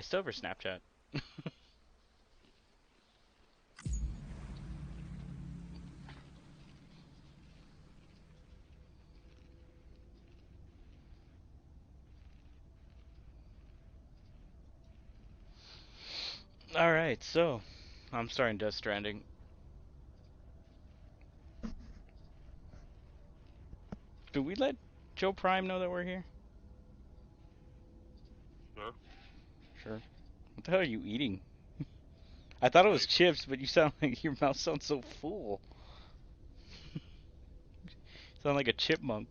still have her Snapchat. Alright, so I'm starting Death Stranding. Do we let Joe Prime know that we're here? Huh? Sure. What the hell are you eating? I thought it was Like, chips, but you sound like your mouth sounds so full. You sound like a chipmunk.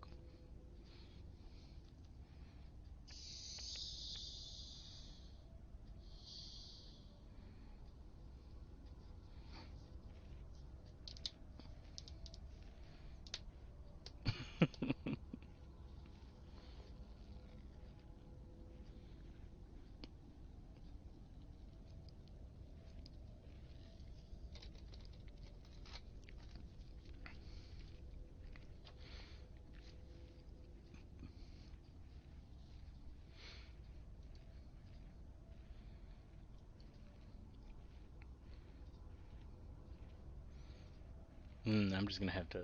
I'm just gonna have to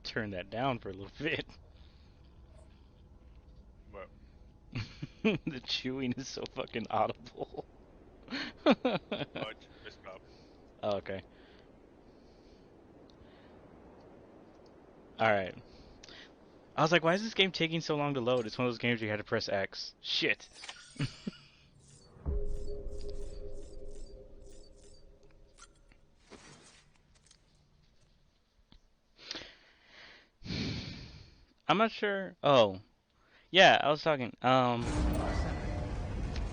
turn that down for a little bit. what? The chewing is so fucking audible. Oh, I just missed up. Oh, okay. Alright. I was like, why is this game taking so long to load? It's one of those games where you had to press X. Shit. I'm not sure. Oh, yeah, I was talking.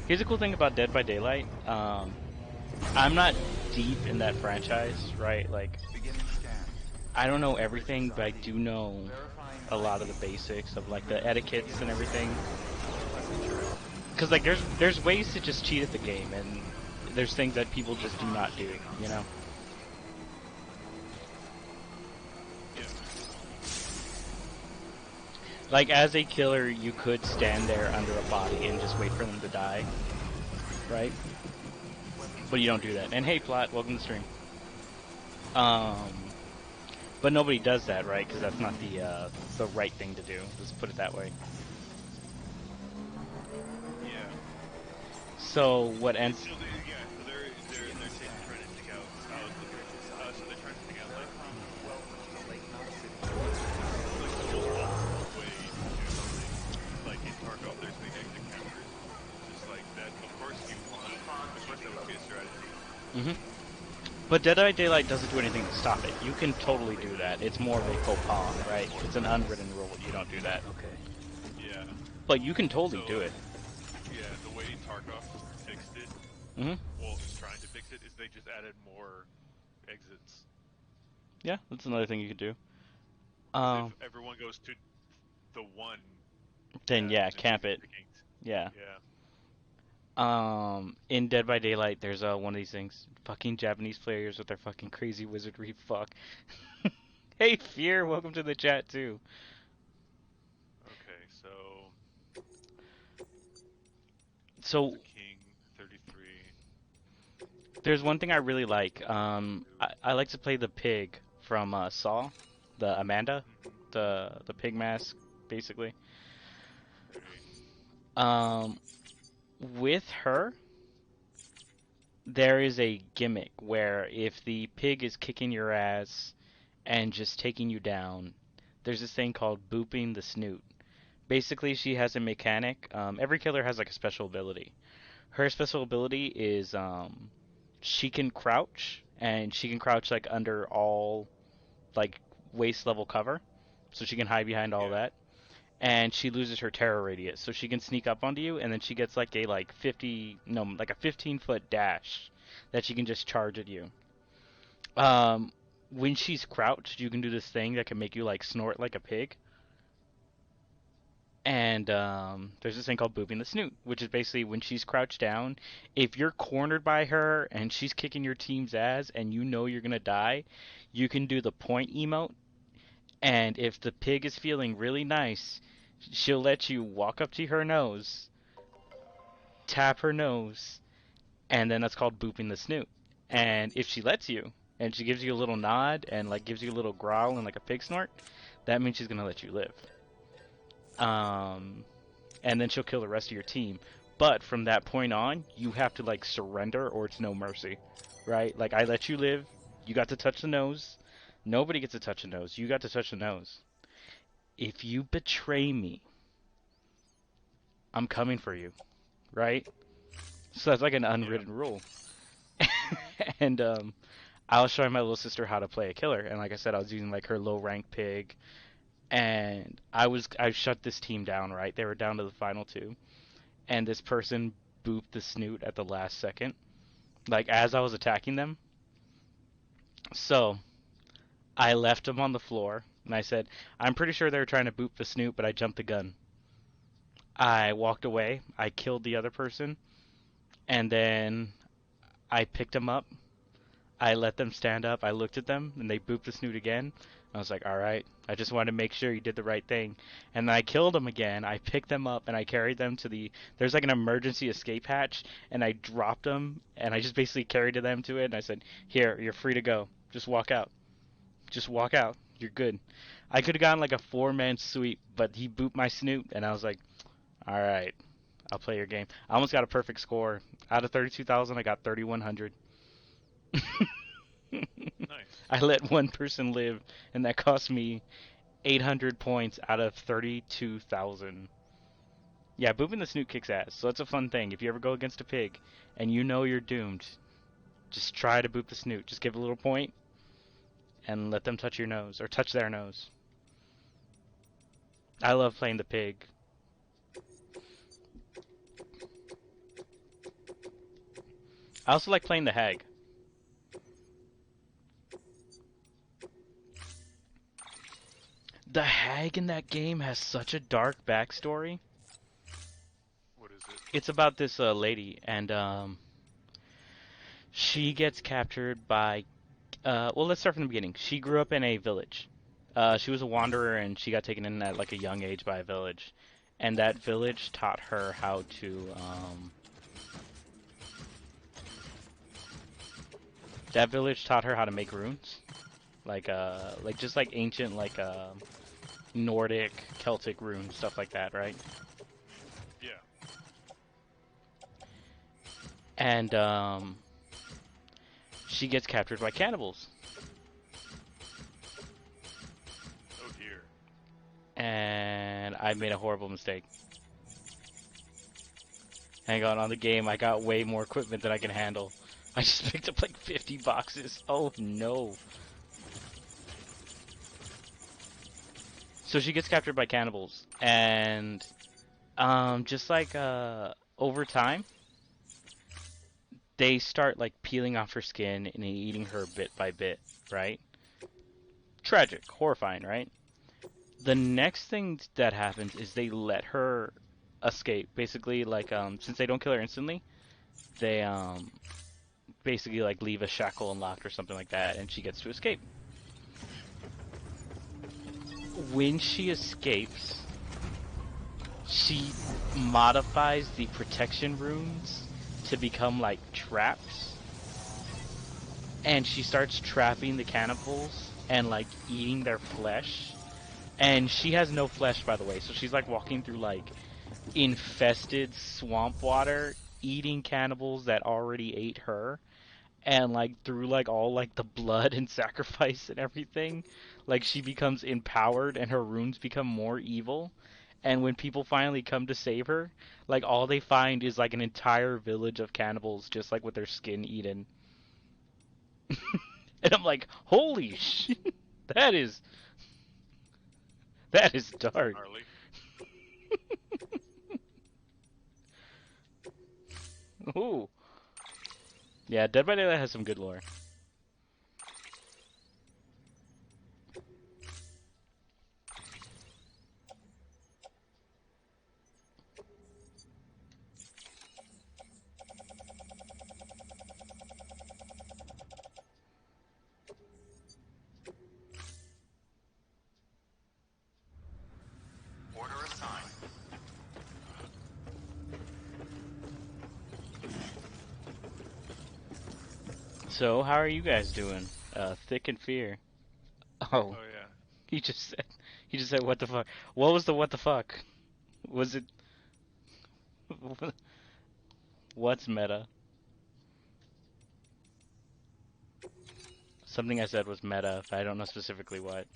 Here's a cool thing about Dead by Daylight. I'm not deep in that franchise, right? Like, I don't know everything, but I do know a lot of the basics of like the etiquettes and everything. Because like, there's ways to just cheat at the game, and there's things that people just do not do. You know? Yeah. Like as a killer, you could stand there under a body and just wait for them to die, right? But you don't do that. And hey, Plot, welcome to the stream. Um, but nobody does that, right? Because that's not the right thing to do. Let's put it that way. Yeah. So what It's ends? so yeah. So they're trying to dig out. I was looking at this. So they're trying to dig out like the most optimal way to do something. Like in Tarkov, there's the exit cameras. Just like that. Of course, you want. Of course, that would be a strategy. Hmm. But Dead by Daylight doesn't do anything to stop it. You can totally do that. It's more of a faux pas, right? It's an unwritten rule. You don't do that. Yeah. But you can totally So do it. yeah, the way Tarkov fixed it, Hmm. well, is trying to fix it, is they just added more exits. Yeah, that's another thing you could do. Because if Um, everyone goes to the one, then yeah, yeah, then they camp get it. picked. Yeah. Yeah. In Dead by Daylight, there's one of these things. Fucking Japanese players with their fucking crazy wizardry. Fuck. Hey, Fear, welcome to the chat too. Okay, so So the king, 33. there's one thing I really like. I like to play the pig from Saw, the Amanda, Mm-hmm. the pig mask, basically. Okay. Um, with her, there is a gimmick where if the pig is kicking your ass and just taking you down, there's this thing called booping the snoot. Basically, she has a mechanic. Every killer has like a special ability. Her special ability is she can crouch, and she can crouch like under all like waist level cover, so she can hide behind all Yeah. that. And she loses her terror radius, so she can sneak up onto you, and then she gets like a like 50 no like a 15-foot dash that she can just charge at you. Um, when she's crouched, you can do this thing that can make you like snort like a pig. And there's this thing called booping the snoot, which is basically when she's crouched down, if you're cornered by her and she's kicking your team's ass and you know you're gonna die, you can do the point emote. And if the pig is feeling really nice, she'll let you walk up to her nose tap her nose, and then that's called booping the snoot. And if she lets you, and she gives you a little nod and like gives you a little growl and like a pig snort, that means she's gonna let you live. Um, and then she'll kill the rest of your team. But from that point on, you have to like surrender or it's no mercy, right? Like I let you live, you got to touch the nose. Nobody gets to touch the nose. You got to touch the nose. If you betray me, I'm coming for you, right? So that's like an Yeah. unwritten rule. And I was showing my little sister how to play a killer, and like I said, I was using like her low rank pig, and I shut this team down. Right, they were down to the final two, and this person booped the snoot at the last second, like as I was attacking them. So I left them on the floor, and I said, I'm pretty sure they were trying to boop the snoot, but I jumped the gun. I walked away. I killed the other person, and then I picked them up. I let them stand up. I looked at them, and they booped the snoot again. I was like, all right. I just wanted to make sure you did the right thing. And then I killed them again. I picked them up, and I carried them to the... There's like an emergency escape hatch, and I dropped them, and I just basically carried them to it, and I said, here, you're free to go. Just walk out. Just walk out. You're good. I could have gotten like a four-man sweep, but he booped my snoot, and I was like, all right, I'll play your game. I almost got a perfect score. Out of 32,000, I got 3,100. Nice. I let one person live, and that cost me 800 points out of 32,000. Yeah, booping the snoot kicks ass, so it's a fun thing. If you ever go against a pig and you know you're doomed, just try to boop the snoot. Just give a little point and let them touch your nose, or touch their nose. I love playing the pig. I also like playing the hag. The hag in that game has such a dark backstory. What is it? It's about this lady, and she gets captured by. Well, let's start from the beginning. She grew up in a village. She was a wanderer, and she got taken in at like a young age by a village, and that village taught her how to. That village taught her how to make runes, like just like ancient Nordic, Celtic runes, stuff like that, right? Yeah. And she gets captured by cannibals. Oh dear. And I made a horrible mistake. Hang on the game, I got way more equipment than I can handle. I just picked up like 50 boxes. Oh no. So she gets captured by cannibals, and just like over time, they start like peeling off her skin and eating her bit by bit, right? Tragic, horrifying, right? The next thing that happens is they let her escape. Basically, like since they don't kill her instantly, they basically like leave a shackle unlocked or something like that, and she gets to escape. When she escapes, she modifies the protection runes to become like traps, and she starts trapping the cannibals and like eating their flesh. And she has no flesh, by the way, so she's like walking through like infested swamp water, eating cannibals that already ate her, and like through like all like the blood and sacrifice and everything, like she becomes empowered and her runes become more evil. And when people finally come to save her, like all they find is like an entire village of cannibals just like with their skin eaten. And I'm like, holy shit, that is that is That's dark. gnarly. Ooh. Yeah, Dead by Daylight has some good lore. Order assigned. So, how are you guys doing? Thick in fear. Oh, Oh yeah. he just said, he just said, what the fuck? What was the what the fuck? Was it, what's meta? Something I said was meta, but I don't know specifically what.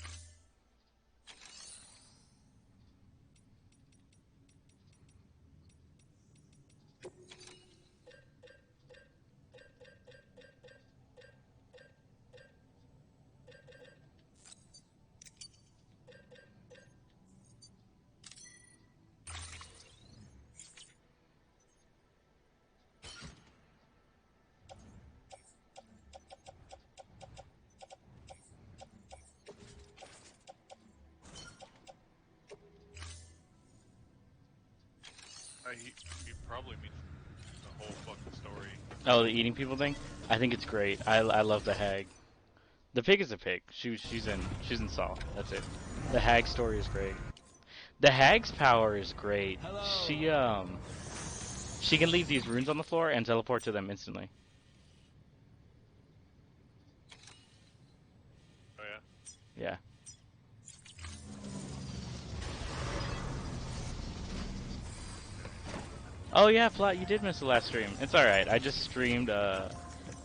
You probably mean the whole fucking story. Oh, the eating people thing? I think it's great. I love the hag. The pig is a pig. She's in Saw. That's it. The hag story is great. The hag's power is great. She can leave these runes on the floor and teleport to them instantly. Oh yeah. Yeah. Oh yeah, Plot, you did miss the last stream. It's alright. I just streamed I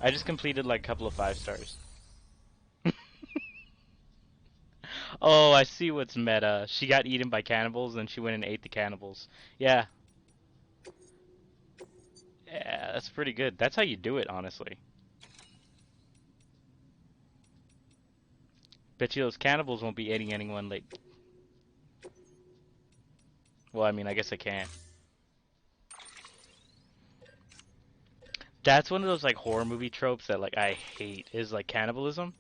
just completed like a couple of 5 stars. Oh, I see what's meta. She got eaten by cannibals and she went and ate the cannibals. Yeah. Yeah, that's pretty good. That's how you do it, honestly. Bet you those cannibals won't be eating anyone like. Well, I mean, I guess I can't. That's one of those like horror movie tropes that like I hate is like cannibalism.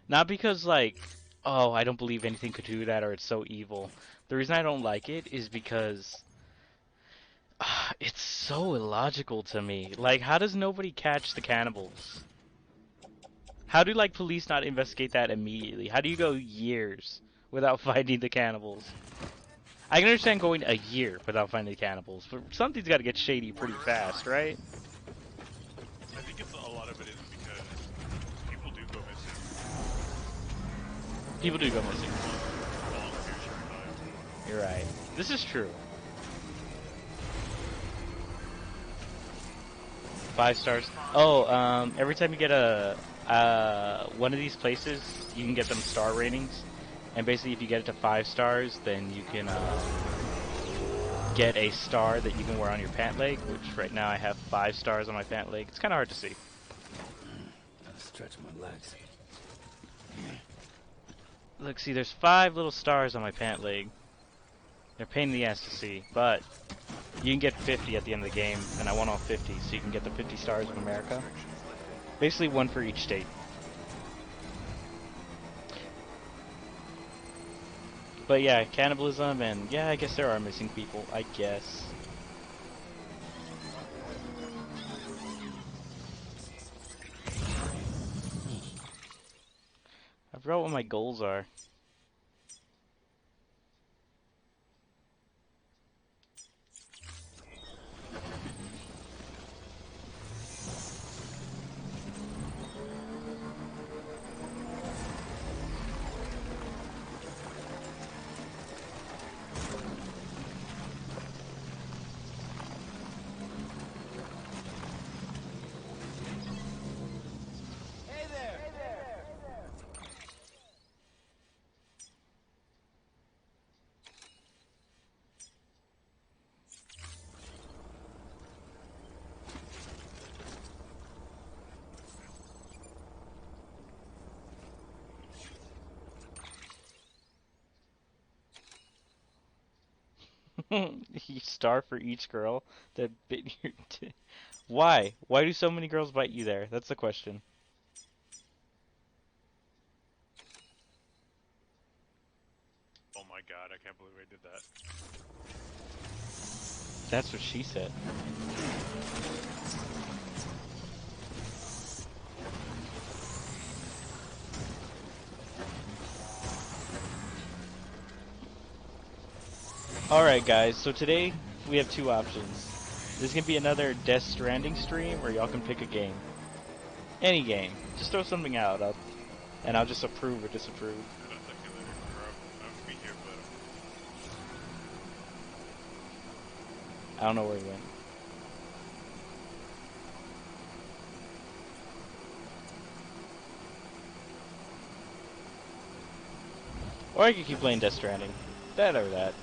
Not because like, oh, I don't believe anything could do that or it's so evil. The reason I don't like it is because it's so illogical to me. Like, how does nobody catch the cannibals? How do like police not investigate that immediately? How do you go years without finding the cannibals? I can understand going a year without finding the cannibals, but something's got to get shady pretty fast, right? I think it's a lot of it is because people do go missing. People do go Or missing. volunteers for time. You're right. This is true. 5 stars. Oh, every time you get a one of these places, you can get them star ratings, and basically, if you get it to 5 stars, then you can get a star that you can wear on your pant leg. Which right now I have 5 stars on my pant leg. It's kind of hard to see. Gotta stretch my legs. Look, see, there's 5 little stars on my pant leg. They're a pain in the ass to see, but you can get 50 at the end of the game, and I want all 50, so you can get the 50 stars of America. Basically, one for each state. But yeah, cannibalism, and yeah, I guess there are missing people. I guess. I forgot what my goals are. You star for each girl that bit your Why? Why do so many girls bite you there? That's the question. Oh my god, I can't believe I did that. That's what she said. Alright guys, so today we have two options. This is gonna be another Death Stranding stream, or y'all can pick a game. Any game. Just throw something out, and I'll just approve or disapprove. And I'll talk to you later. Or I'll be here, but I don't know where he went. Or I could keep playing Death Stranding. That or that.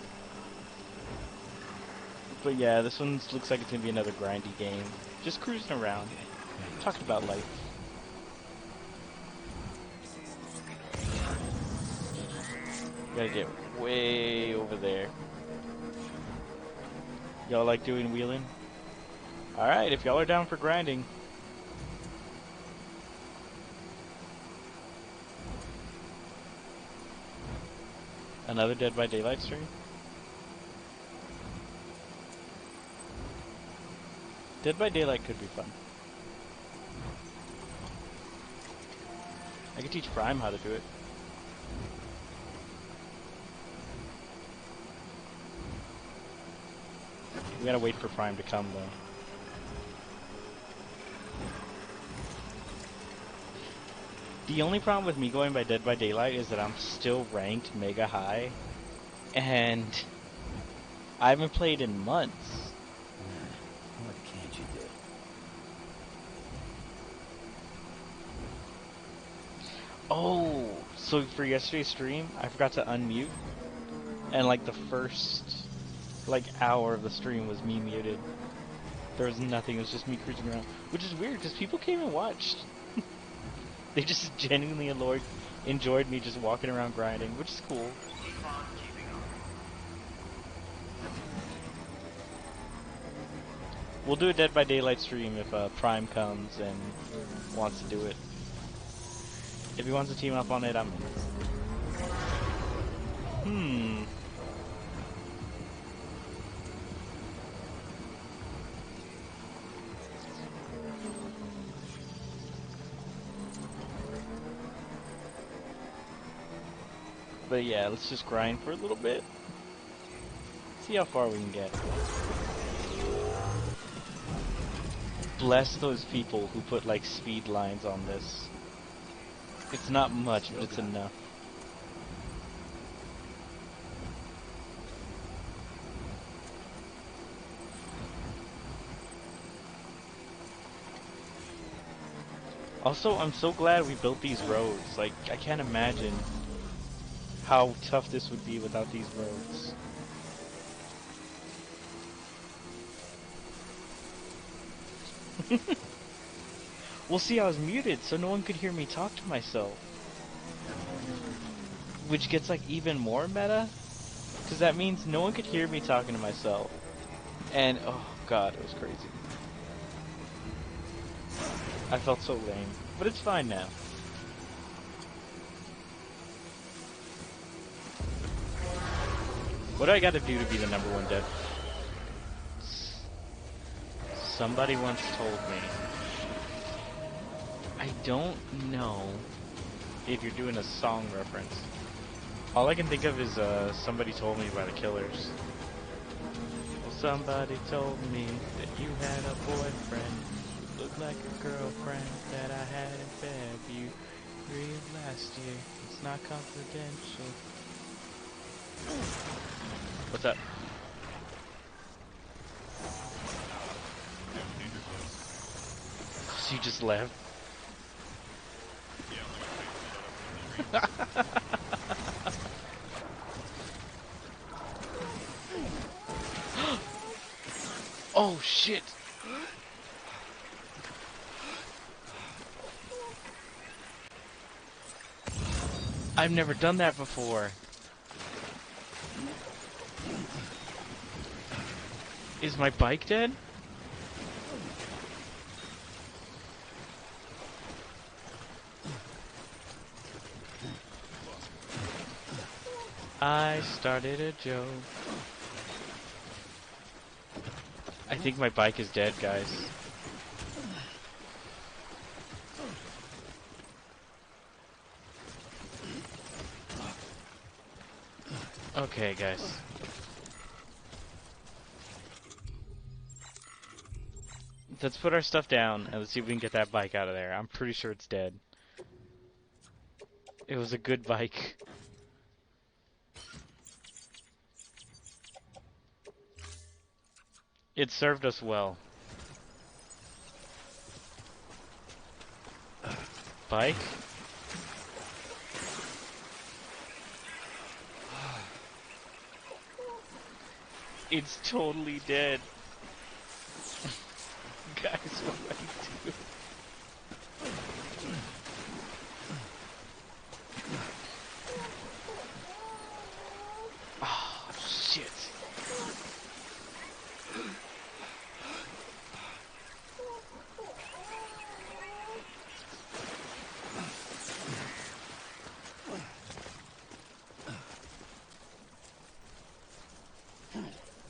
But yeah, this one looks like it's gonna be another grindy game. Just cruising around, talking about life. Gotta get way over there. Y'all like doing wheeling? Alright, if y'all are down for grinding. Another Dead by Daylight stream? Dead by Daylight could be fun. I could teach Prime how to do it. We gotta wait for Prime to come though. The only problem with me going by Dead by Daylight is that I'm still ranked mega high, and I haven't played in months. What can't you do? Oh, so for yesterday's stream, I forgot to unmute, and like the first hour of the stream was me muted. There was nothing, it was just me cruising around, which is weird because people came and watched. They just genuinely enjoyed me just walking around grinding, which is cool. We'll do a Dead by Daylight stream if Prime comes and wants to do it. If he wants to team up on it, I'm in. But yeah, let's just grind for a little bit. See how far we can get. Bless those people who put like speed lines on this. It's not much, but it's enough. Also, I'm so glad we built these roads. Like, I can't imagine how tough this would be without these roads. Well, see, I was muted, so no one could hear me talk to myself. Which gets, like, even more meta. Because that means no one could hear me talking to myself. And, oh god, it was crazy. I felt so lame. But it's fine now. What do I gotta do to be the #1 dev? Somebody once told me. I don't know if you're doing a song reference. All I can think of is Somebody Told Me by the Killers. Well, somebody told me that you had a boyfriend who looked like a girlfriend that I had in February of last year. It's not confidential. What's up? danger close. She just left. Yeah, I'm like, please shut up. Oh shit! I've never done that before. Is my bike dead? I started a joke. I think my bike is dead, guys. Okay, guys. Let's put our stuff down and let's see if we can get that bike out of there. I'm pretty sure it's dead. It was a good bike. It served us well. Bike? It's totally dead. Guys, what do I do? Oh, shit.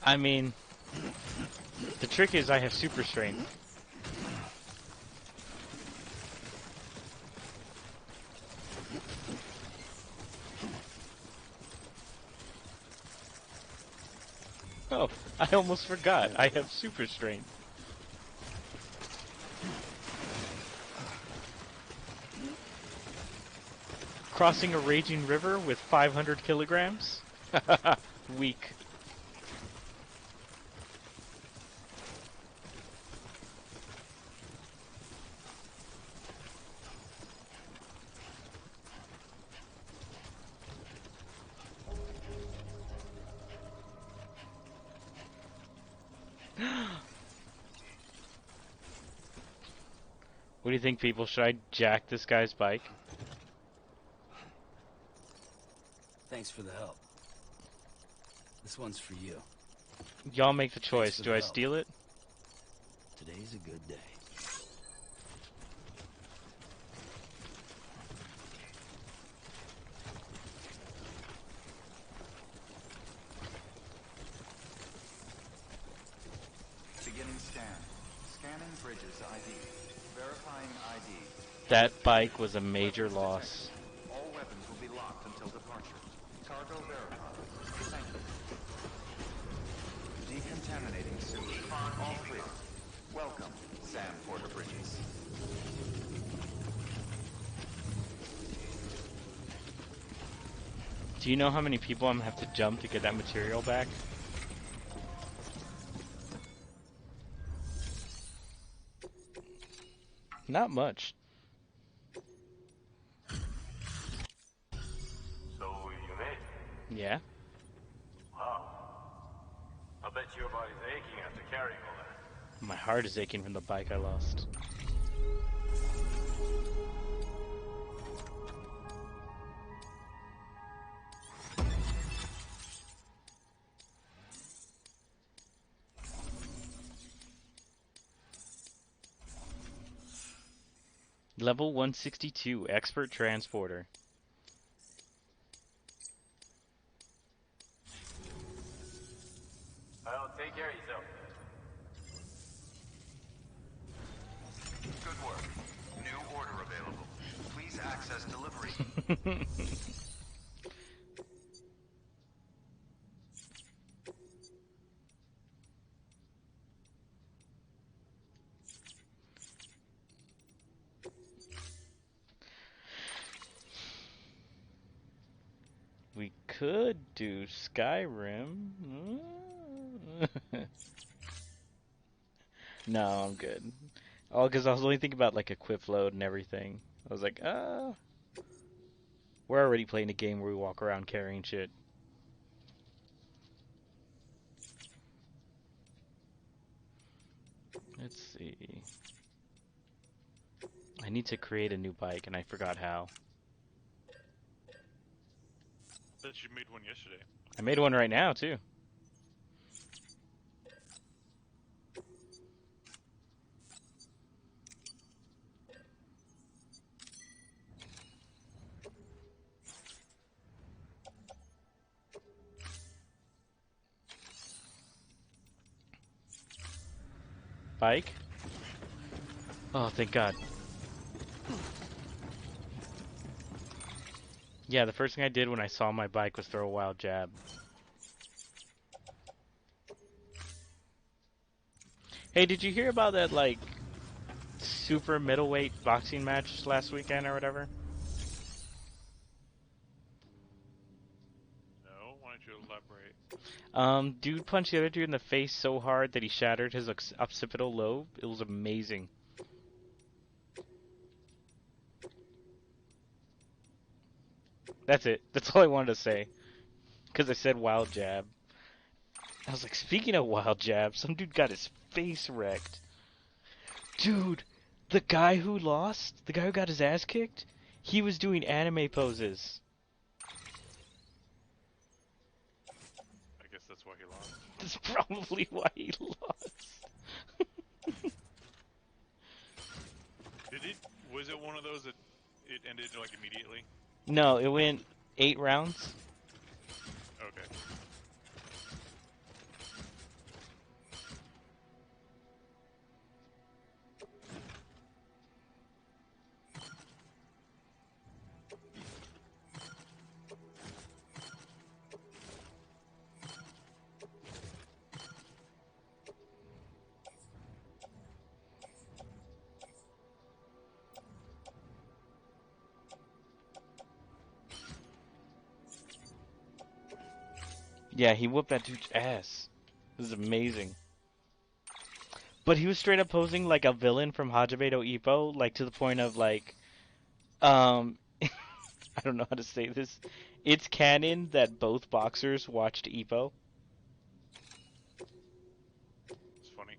I mean, the trick is I have super strength. Oh, I almost forgot. I have super strength. Crossing a raging river with 500 kilograms? Weak. What do you think, people? Should I jack this guy's bike? Thanks for the help. This one's for you. Y'all make the Thanks choice. for Do the I help. steal it? Today's a good day. Beginning scan. Scanning bridges ID. Verifying ID. That bike was a major loss. All weapons will be locked until departure. Cargo verified. Thank you. Decontaminating suit. All clear. Welcome, Sam Porter Bridges. Do you know how many people I'm gonna have to jump to get that material back? Not much. So you made it? Yeah. Wow. I bet your body's aching after carrying all that. My heart is aching from the bike I lost. Level 162, Expert Transporter. Well, take care of yourself. Good work. New order available. Please access delivery. We could do Skyrim. No, I'm good. Oh, because I was only thinking about like equip load and everything. I was like, we're already playing a game where we walk around carrying shit. Let's see. I need to create a new bike and I forgot how. Bet you made one yesterday. I made one right now too. Bike? Oh, thank God. Yeah, the first thing I did when I saw my bike was throw a wild jab. Hey, did you hear about that like super middleweight boxing match last weekend or whatever? No, why don't you elaborate? Dude punched the other dude in the face so hard that he shattered his occipital lobe. It was amazing. That's it. That's all I wanted to say. Because I said wild jab. I was like, speaking of wild jab, some dude got his face wrecked. Dude, the guy who lost, the guy who got his ass kicked, he was doing anime poses. I guess that's why he lost. That's probably why he lost. Did it? Was it one of those that it ended like immediately? No, it went 8 rounds. Okay. Yeah, he whooped that dude's ass. This is amazing. But he was straight up posing like a villain from Hajime no Ippo, like to the point of like, I don't know how to say this. It's canon that both boxers watched Ippo, It's funny.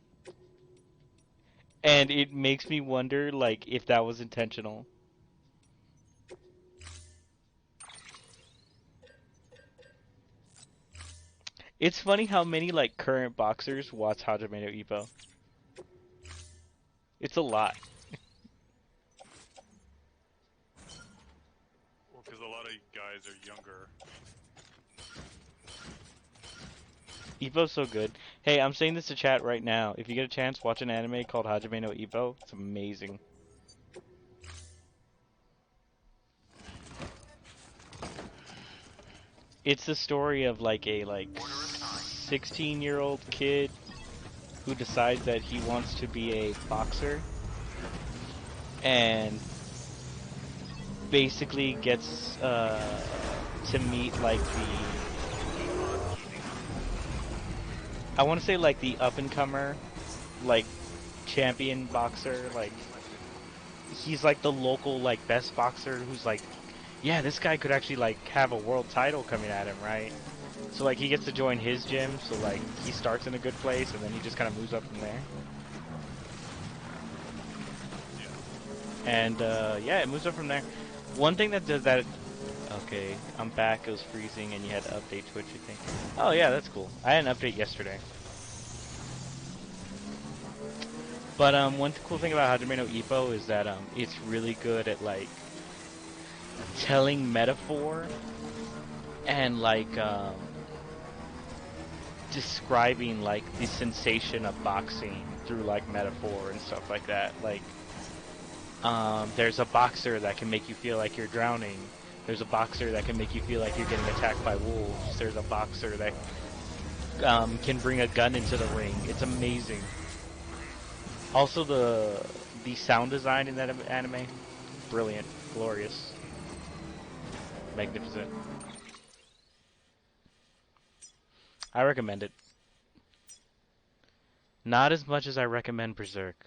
and it makes me wonder like if that was intentional. It's funny how many like current boxers watch Hajime no Ippo. It's a lot. Well, because a lot of guys are younger. Ippo's so good. Hey, I'm saying this to chat right now. If you get a chance, watch an anime called Hajime no Ippo. It's amazing. It's the story of like a 16-year-old kid who decides that he wants to be a boxer and basically gets to meet like I want to say like the up and comer like champion boxer, like he's like the local like best boxer who's like, yeah, this guy could actually like have a world title coming at him, right? So like he gets to join his gym, so like he starts in a good place and then he just kind of moves up from there. And yeah, it moves up from there. One thing that does that. Okay, I'm back. It was freezing, and you had to update Twitch, I think. Oh yeah, that's cool. I had an update yesterday. But one cool thing about Hajime no Ippo is that it's really good at like telling metaphor and like describing like the sensation of boxing through like metaphor and stuff like that. Like there's a boxer that can make you feel like you're drowning. There's a boxer that can make you feel like you're getting attacked by wolves. There's a boxer that can bring a gun into the ring. It's amazing. Also, the sound design in that anime, brilliant, glorious, magnificent. I recommend it. Not as much as I recommend Berserk.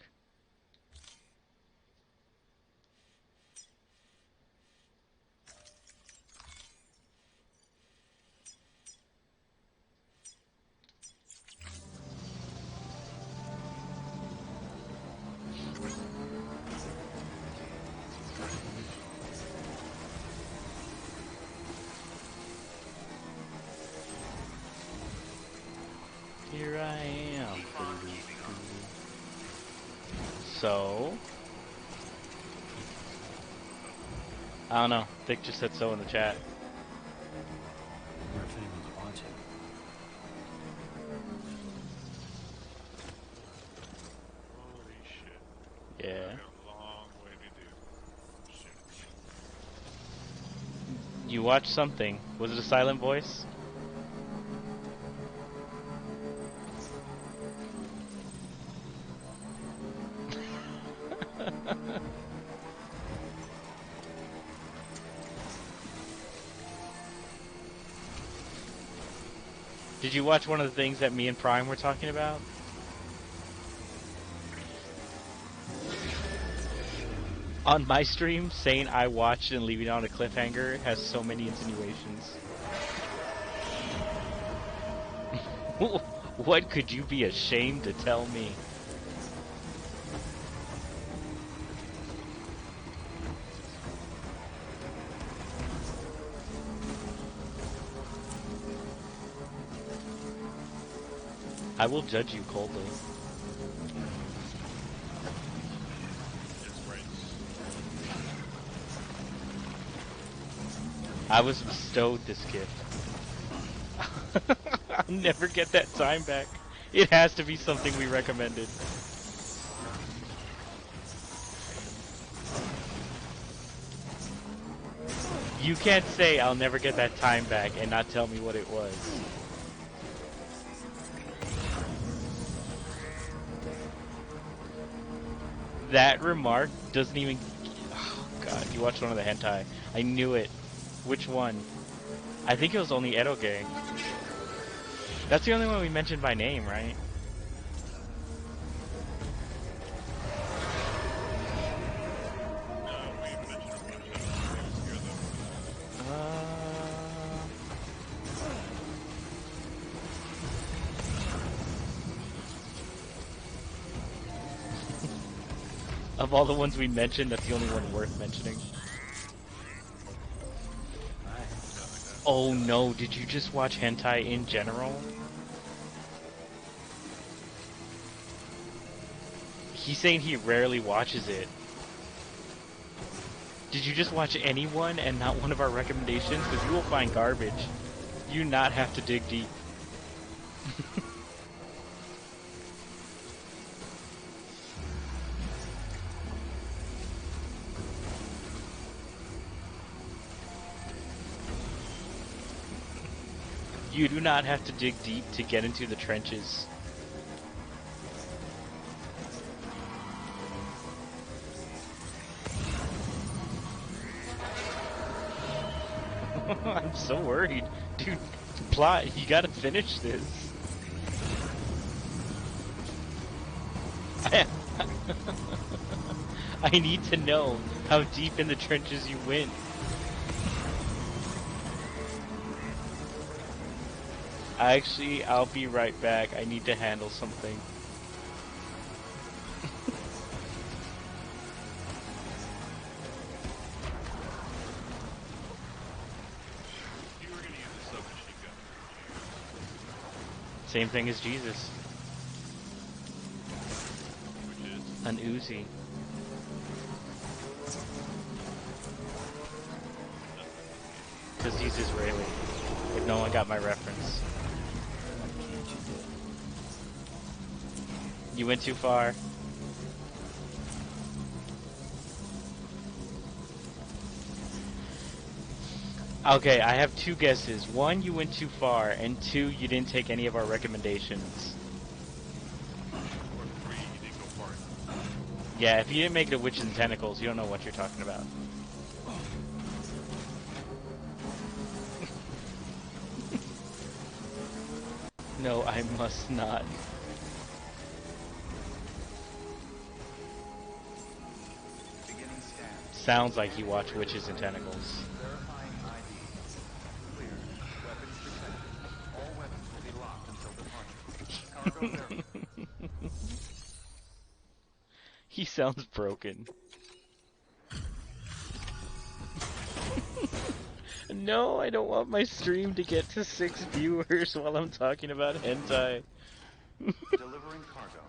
Here I am. So, I don't know. Vic just said so in the chat. I wonder if anyone's watching. Holy shit. Yeah. I got a long way to do. Shit. You watched something. Was it a silent voice? Did you watch one of the things that me and Prime were talking about? On my stream, saying I watched and leaving it on a cliffhanger has so many insinuations. What could you be ashamed to tell me? I will judge you coldly. Yes, right. I was bestowed this gift. I'll never get that time back. It has to be something we recommended. You can't say I'll never get that time back and not tell me what it was. That remark doesn't even... Oh, God, you watched one of the hentai. I knew it. Which one? I think it was only Eroge. That's the only one we mentioned by name, right? No, we mentioned a bunch of things here, Uh... Of all the ones we mentioned, that's the only one worth mentioning. Oh no, did you just watch hentai in general? He's saying he rarely watches it. Did you just watch anyone and not one of our recommendations? Because you will find garbage. You do not have to dig deep. You do not have to dig deep to get into the trenches. I'm so worried. Dude, plot, you gotta finish this. I, I need to know how deep in the trenches you went. Actually, I'll be right back. I need to handle something. you were gonna use a submachine gun. Same thing as Jesus. Which is? An Uzi. Because he's Israeli. If no one got my reference. You went too far. Okay, I have two guesses. One, you went too far, and two, you didn't take any of our recommendations. Or three, you didn't go far enough. Yeah, if you didn't make it a Witches and Tentacles, you don't know what you're talking about. No, I must not. Beginning scan. Sounds like you watch Witches and Tentacles. Verifying ID. Clear. Weapons detected. All weapons will be locked until departure. Cargo verified. He sounds broken. No, I don't want my stream to get to 6 viewers while I'm talking about hentai. Delivering cargo.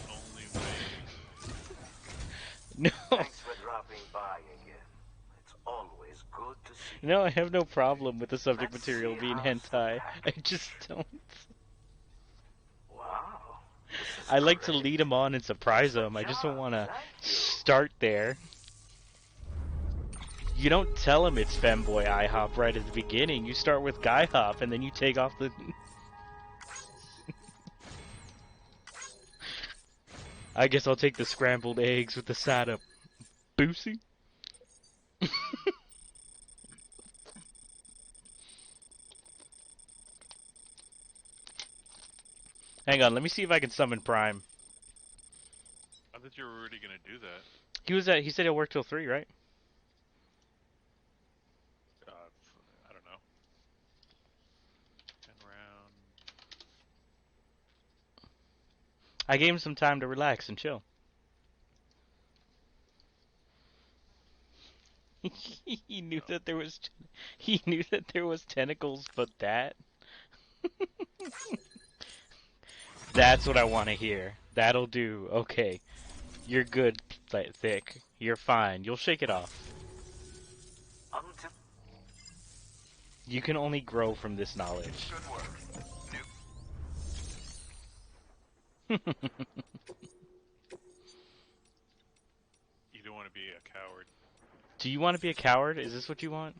Only way. No, Thanks for dropping by again. It's always good to see you. no, I have no problem with the subject Let's material see being how's the hentai. I package. just don't. Wow, this is I like to great. lead them on and surprise Good them. I just don't job. want to Thank you. start there. You don't tell them it's femboy IHOP right at the beginning. You start with guy hop and then you take off the... I guess I'll take the scrambled eggs with the side of Boosie. Hang on, let me see if I can summon Prime. I thought you were already gonna do that. He said he'll work till 3, right? I don't know. 10 round. I gave him some time to relax and chill. he knew Oh. that there was he knew that there was tentacles, but that that's what I want to hear. That'll do. Okay. You're good, Thick. You're fine. You'll shake it off. Until You can only grow from this knowledge. good work. You don't want to be a coward. Do you want to be a coward? Is this what you want?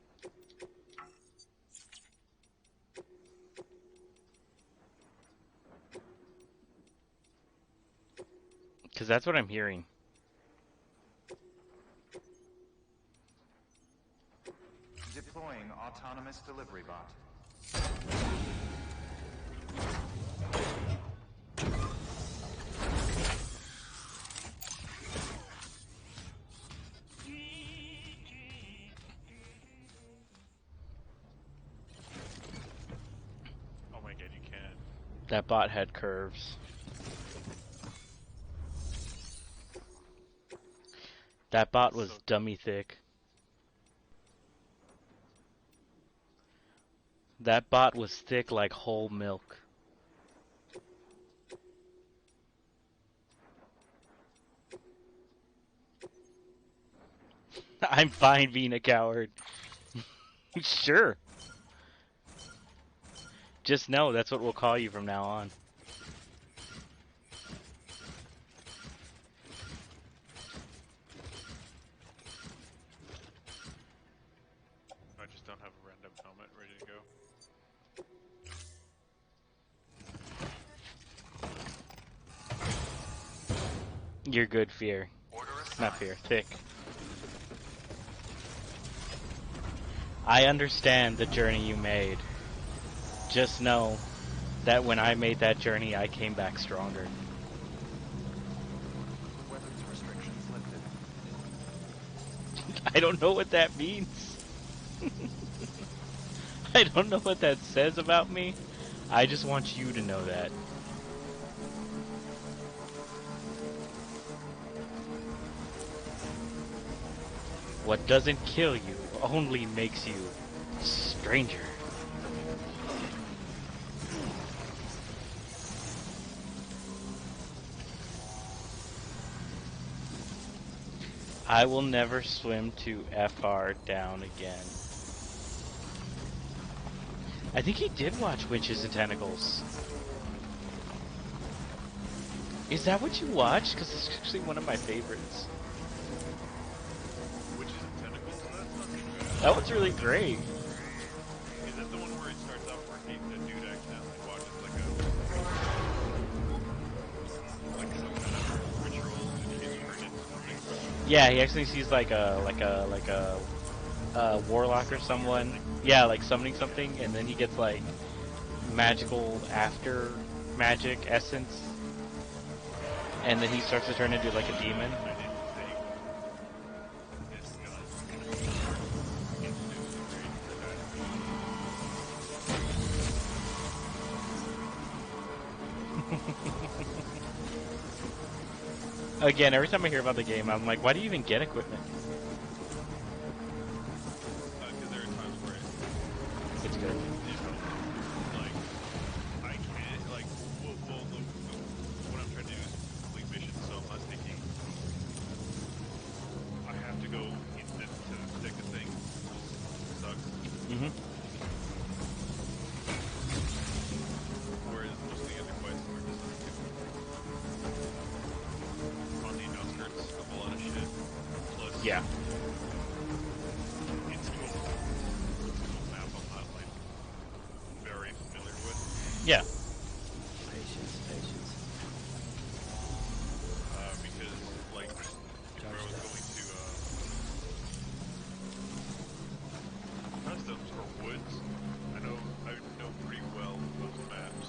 Because that's what I'm hearing. Deploying autonomous delivery bot. Oh my god, you can. That bot had curves. That bot was So dummy thick. That bot was thick like whole milk. I'm fine being a coward. Sure. Just know that's what we'll call you from now on. I just don't have a random helmet ready to go. You're good, Fear. Order Not assigned. Fear, Thick. I understand the journey you made. Just know that when I made that journey, I came back stronger. Weapons restrictions lifted. I don't know what that means. I don't know what that says about me. I just want you to know that. What doesn't kill you only makes you stranger. I will never swim to FR down again. I think he did watch Witches and Tentacles. Is that what you watched? Because it's actually one of my favorites. Witches and tentacles? That's not too bad. That was really great. Is that the one where it starts off where the dude accidentally watches like some kind of ritual and gets turned into something? Yeah, he actually sees like a warlock or someone. Yeah, like summoning something, and then he gets like magical after magic essence, and then he starts to turn into like a demon. I didn't think this gun instant upgrade for that. Again, every time I hear about the game, I'm like, why do you even get equipment? Because there are times where It's good. it helps. Like, I can't, like, what I'm trying to do is complete missions, so I'm not thinking I have to go instant to the thick of things. It sucks. Mhm. Whereas most of the other quests are just like on the outskirts of a lot of shit. Plus, Yeah. into a map I'm not like very familiar with. Yeah. Patience, patience. Because like where I was going to customs or woods, I know pretty well those maps.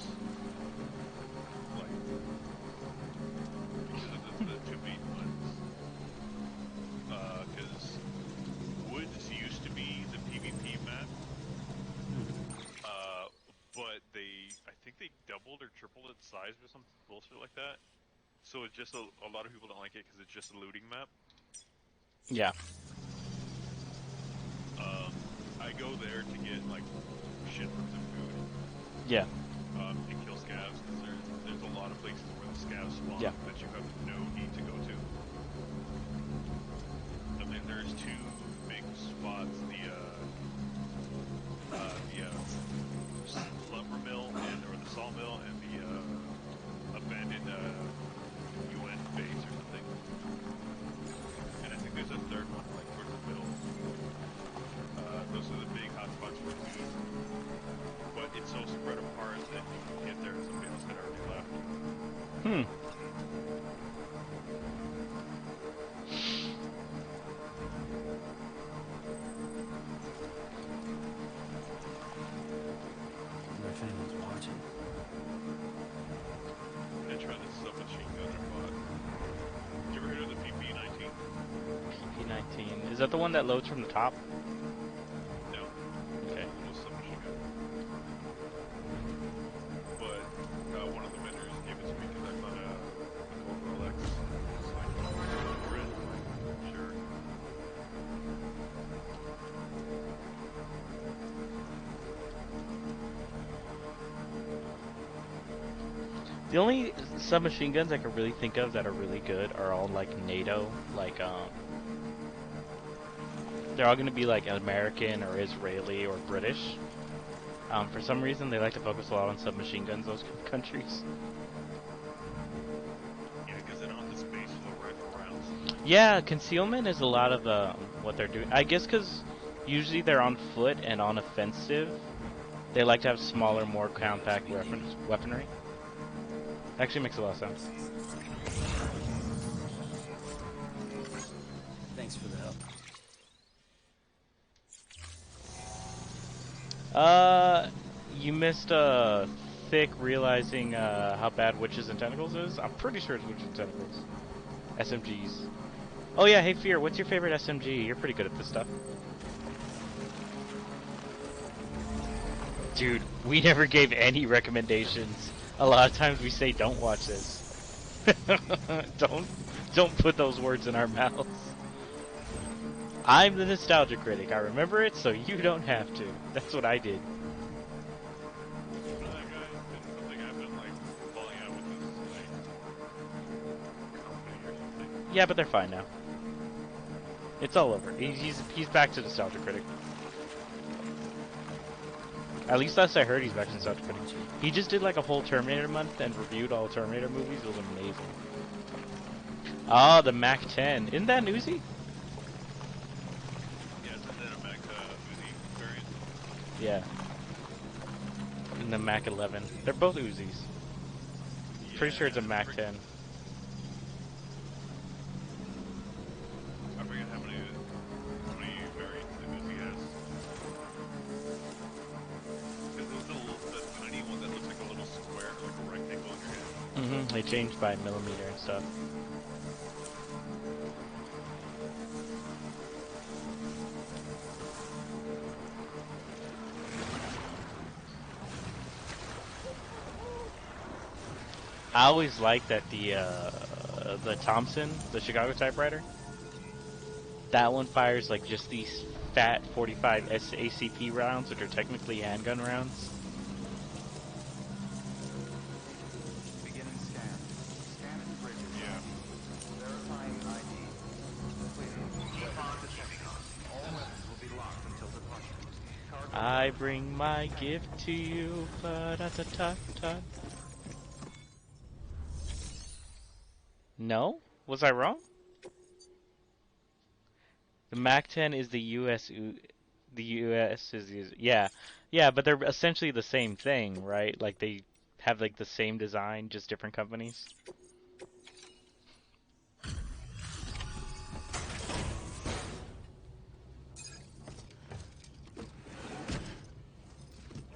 they doubled or tripled its size or something bullshit like that. So it's just a lot of people don't like it because it's just a looting map. Yeah. I go there to get like shitloads of food. Yeah. And kill scavs because there's a lot of places where the scavs spawn Yeah. that you have no need to go to. And then there's two big spots: the lumber mill or the sawmill and the abandoned UN base or something. And I think there's a third one like towards the middle. Those are the big hotspots for loot. But it's so spread apart that you can get there and somebody else had already left. Hmm. wonder if anyone's watching. And try this submachine gun I bought. You ever heard of the PP-19? PP-19. Is that the one that loads from the top? No. Okay. It's a little submachine gun. But one of the vendors gave it to me because I found a gold Rolex. It's like red. Sure. The only submachine guns I can really think of that are really good are all like NATO, like they're all gonna be like American or Israeli or British. For some reason, they like to focus a lot on submachine guns. Those countries. Yeah, because they don't have the space for the rifle rounds. Yeah, concealment is a lot of what they're doing. I guess because usually they're on foot and on offensive. They like to have smaller, more compact weaponry. Actually makes a lot of sense. Thanks for the help. You missed Thick realizing how bad Witches and Tentacles is. I'm pretty sure it's Witches and Tentacles. SMGs. Oh yeah, hey Fear, what's your favorite SMG? You're pretty good at this stuff. Dude, we never gave any recommendations. A lot of times we say don't watch this. don't put those words in our mouths. I'm the nostalgia critic. I remember it, so you don't have to. That's what I did. You know that guy? Didn't something happen, like, falling out with his, like, company or something? Yeah, but they're fine now. It's all over. He's back to nostalgia critic. At least last I heard, he's back to nostalgia critic. He just did like a whole Terminator month and reviewed all Terminator movies. It was amazing. Ah, the Mac 10. Isn't that an Uzi? Yeah, isn't that a Mac Uzi variant? Yeah. And the Mac 11. They're both Uzis. Pretty sure it's a Mac 10. I forget how many variants the Uzi has. Because there's the tiny one that looks like a little square, like a rectangle in your hand. They changed by millimeter and stuff. I always liked that the Thompson, the Chicago typewriter, that one fires like just these fat 45 ACP rounds, which are technically handgun rounds. Beginning scan. Scanning bridges. Yeah. Verifying ID. Clear. Weapons detected. All weapons will be locked until departure. Cargo I bring my gift to you, ba-da-ta-ta-ta. No? Was I wrong? The Mac 10 is the US. The US is yeah, yeah, but they're essentially the same thing, right? Like they have like the same design, just different companies.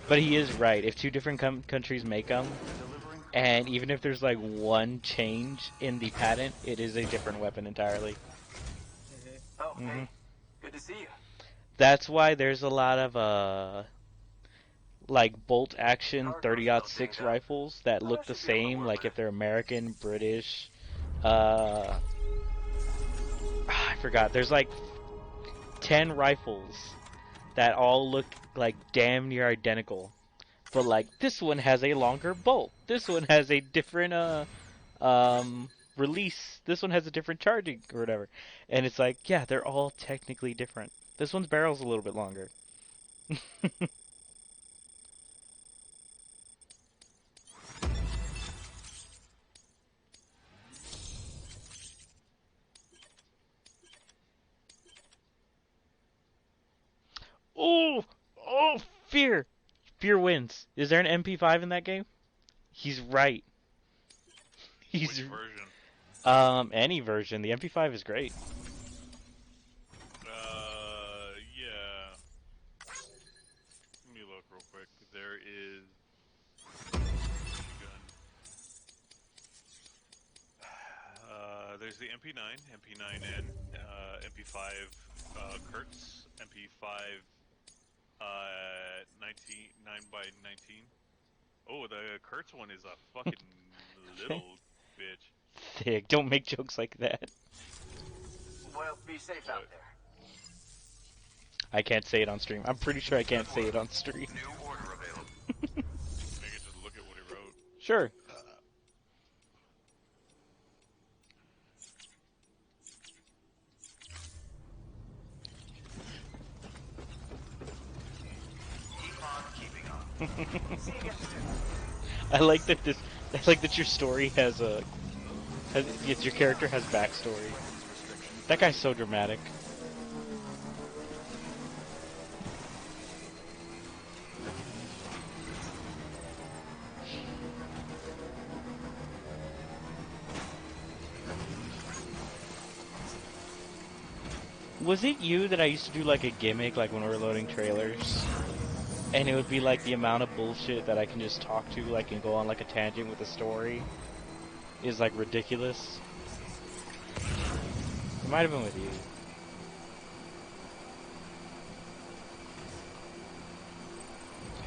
But he is right. If two different countries make them, delivering. and even if there's like one change in the patent, it is a different weapon entirely. Oh, Mhm. hey. Good to see you. That's why there's a lot of like bolt action Cargo's all 30-06 dinged up. rifles that But I look the should be able to same, work like with if it. they're American, British. Uh, I forgot. There's like 10 rifles that all look like damn near identical. But like this one has a longer bolt. This one has a different release. This one has a different charging or whatever. And it's like, yeah, they're all technically different. This one's barrel's a little bit longer. Oh, oh, fear. Fear wins. Is there an MP5 in that game? He's right. He's Which version? any version. The MP5 is great. Yeah. Let me look real quick. There is machine gun. There's the MP9, MP9 and MP5 Kurtz, MP5 19 9 by 19. Oh, the Kurtz one is a fucking little bitch. Thick. Don't make jokes like that. Well, be safe out What? there. I can't say it on stream. I'm pretty sure I can't Good say work. it on stream. New order available. I can just look at what he wrote. Sure. Keep on keeping up. See you again soon. I like that this. I like that your story has a. Your character has backstory. That guy's so dramatic. Was it you that I used to do like a gimmick, like when we were loading trailers? And it would be like the amount of bullshit that I can just talk to, like, and go on like a tangent with a story is like ridiculous. It might have been with you.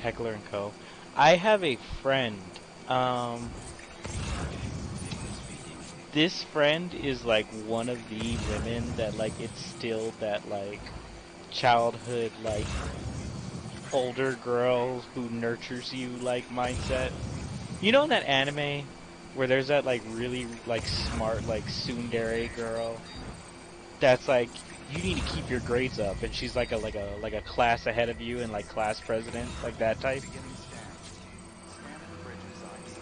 Heckler and Co. I have a friend. Um, this friend is like one of the women that like instilled that like childhood like older girl who nurtures you like mindset. You know in that anime where there's that like really like smart like tsundere girl that's like you need to keep your grades up and she's like a class ahead of you and like class president like that type. Beginning scan. Scanning the bridge's ID.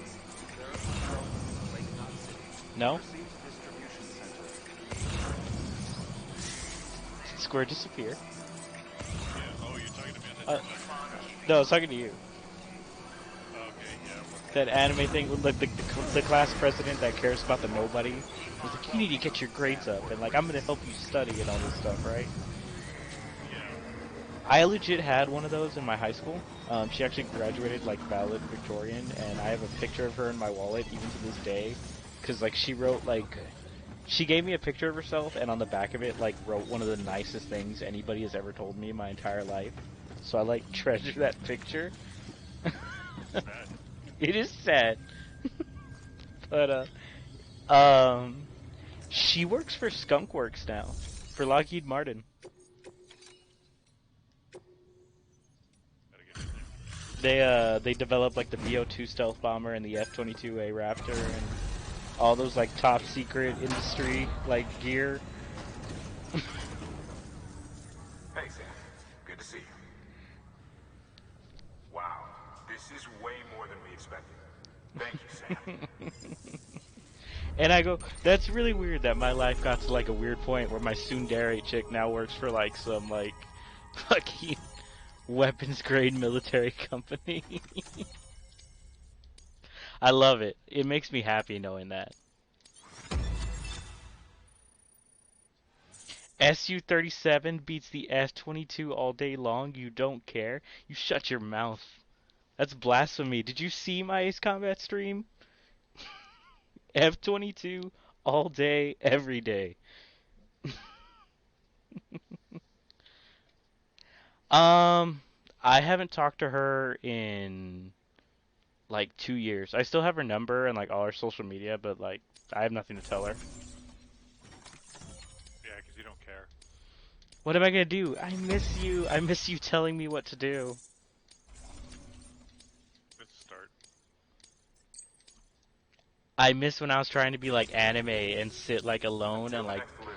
Verifying relevance to Lake Knot City. No? Proceed to distribution center. Did Square disappear? Yeah. Oh, you're talking to me? I thought you Uh, were talking to Square. no, I was talking to you. Okay, yeah. What? That anime thing with like the class president that cares about the nobody. Was like, you need to get your grades up and like I'm gonna help you study and all this stuff, right? Yeah. I legit had one of those in my high school. She actually graduated like valedictorian, and I have a picture of her in my wallet even to this day. Cause like she wrote like Okay. she gave me a picture of herself, and on the back of it like wrote one of the nicest things anybody has ever told me in my entire life. So I like treasure that picture. That's sad. It is sad, but um, she works for Skunkworks now, for Lockheed Martin. Gotta get in there. They developed like the VO2 stealth bomber and the F-22A Raptor and all those like top secret industry like gear. Hey, Sam. Good to see you. Wow. This is way more than we expected. Thank you, Sam. And I go, that's really weird that my life got to like a weird point where my tsundere chick now works for like some like fucking weapons grade military company. I love it. It makes me happy knowing that. SU-37 beats the F-22 all day long. You don't care. You shut your mouth. That's blasphemy. Did you see my Ace Combat stream? F-22 all day, every day. um, I haven't talked to her in like 2 years. I still have her number and like all her social media, but like I have nothing to tell her. Yeah, because you don't care. What am I gonna do? I miss you. I miss you telling me what to do. Let's start. I miss when I was trying to be like anime and sit like alone Until the next delivery,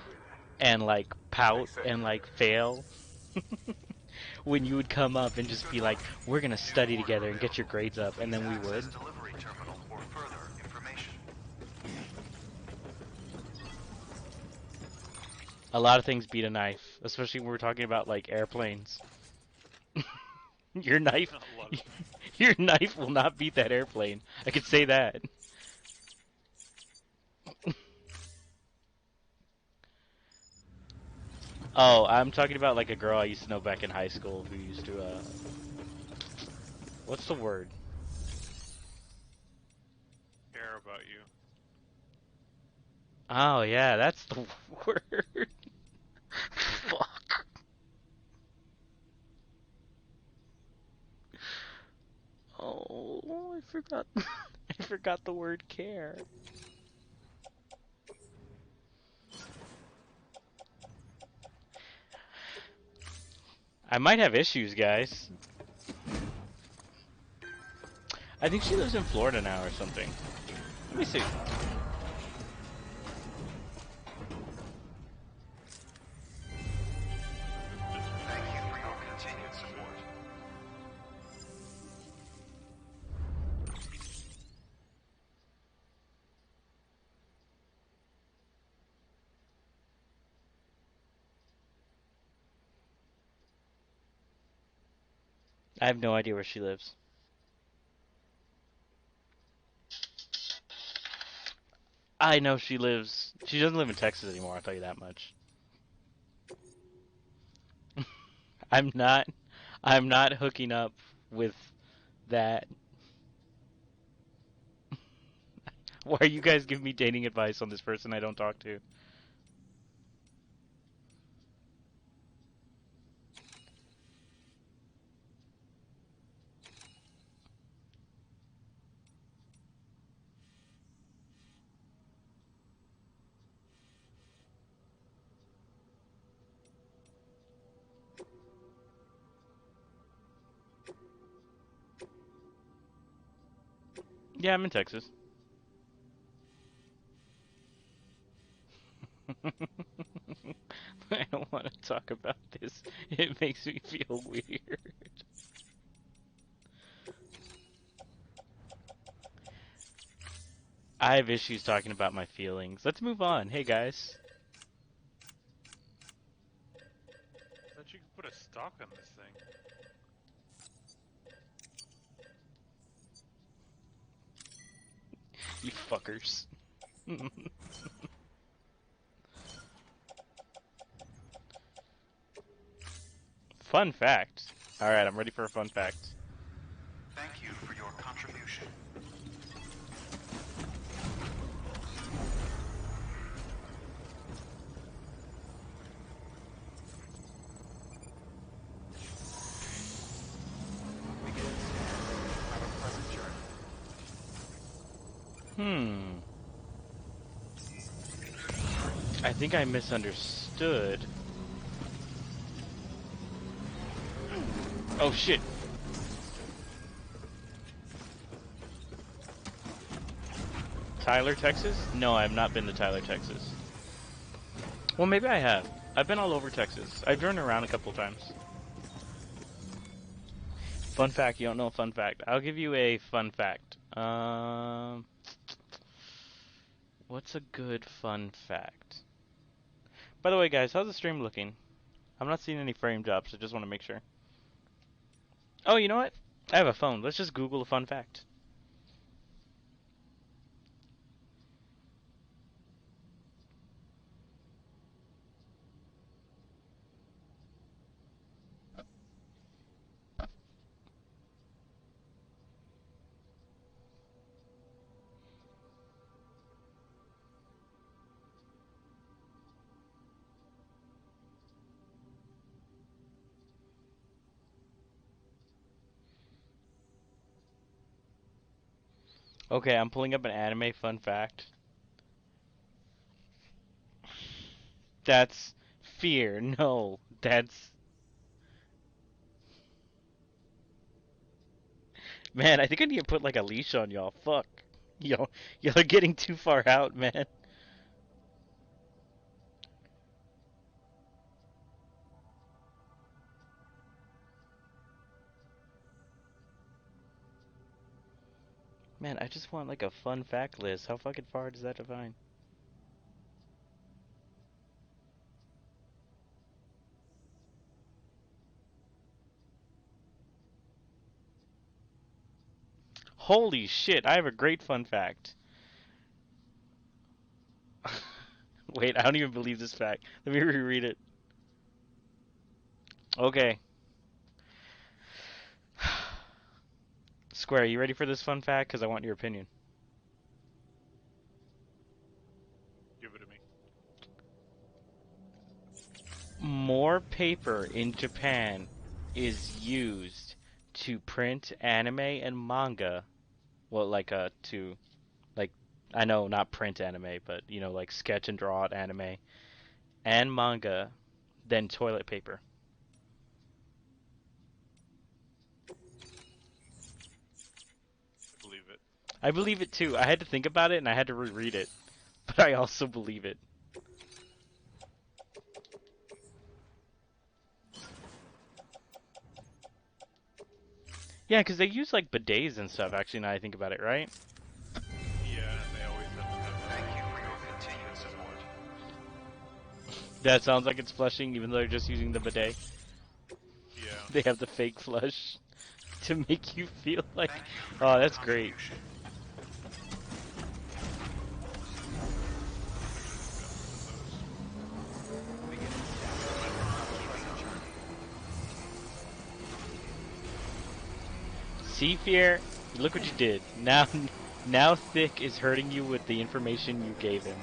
and like pout Take sector. and like fail. When you would come up and just Good be like, work. "We're gonna New study order together and get your available. grades up," and Please then we access would. delivery terminal for further information. A lot of things beat a knife, especially when we're talking about like airplanes. Your knife, A lot of your knife will not beat that airplane. I could say that. Oh, I'm talking about like a girl I used to know back in high school who used to what's the word? care about you. Oh yeah, that's the word. Fuck. Oh, I forgot. I forgot the word care. I might have issues, guys. I think she lives in Florida now or something. Let me see. Just me. Thank you for your continued support. I have no idea where she lives. I know she lives. She doesn't live in Texas anymore. I'll tell you that much. I'm not. I'm not hooking up with that. Why are you guys giving me dating advice on this person I don't talk to? Yeah, I'm in Texas. I don't want to talk about this. It makes me feel weird. I have issues talking about my feelings. Let's move on. Hey guys. Bet you could put a stock on this thing. You fuckers. Fun fact. Alright, I'm ready for a fun fact. Thank you for your contribution. Begin soon. Have a pleasant journey. Hmm. I think I misunderstood. Oh shit. Tyler, Texas? No, I have not been to Tyler, Texas. Well, maybe I have. I've been all over Texas. I've driven around a couple times. Fun fact, you don't know a fun fact. I'll give you a fun fact. What's a good fun fact? By the way, guys, how's the stream looking? I'm not seeing any frame drops, so just want to make sure. Oh, you know what? I have a phone. Let's just Google a fun fact. Okay, I'm pulling up an anime fun fact. That's fear. No, that's man. I think I need to put like a leash on y'all. Fuck, y'all are getting too far out, man. Man, I just want like a fun fact list. How fucking far does that define? Holy shit! I have a great fun fact. Wait, I don't even believe this fact. Let me reread it. Okay. Square, you ready for this fun fact? Because I want your opinion. Give it to me. More paper in Japan is used to print anime and manga. Well, to like I know not print anime, but like sketch and draw out anime and manga than toilet paper. I believe it. I believe it too. I had to think about it and I had to reread it, but I also believe it. Yeah, because they use like bidets and stuff. Actually, now I think about it, right? Yeah, and they always have to have Thank you for your fluorescent continued lights. support. That sounds like it's flushing, even though they're just using the bidet. Yeah. They have the fake flush to make you feel like, Thank you for oh, your that's great. contribution. I should have got one of those. Beginning status. Pleasant journey. See, Fear, look what you did. Now Thick is hurting you with the information you gave him.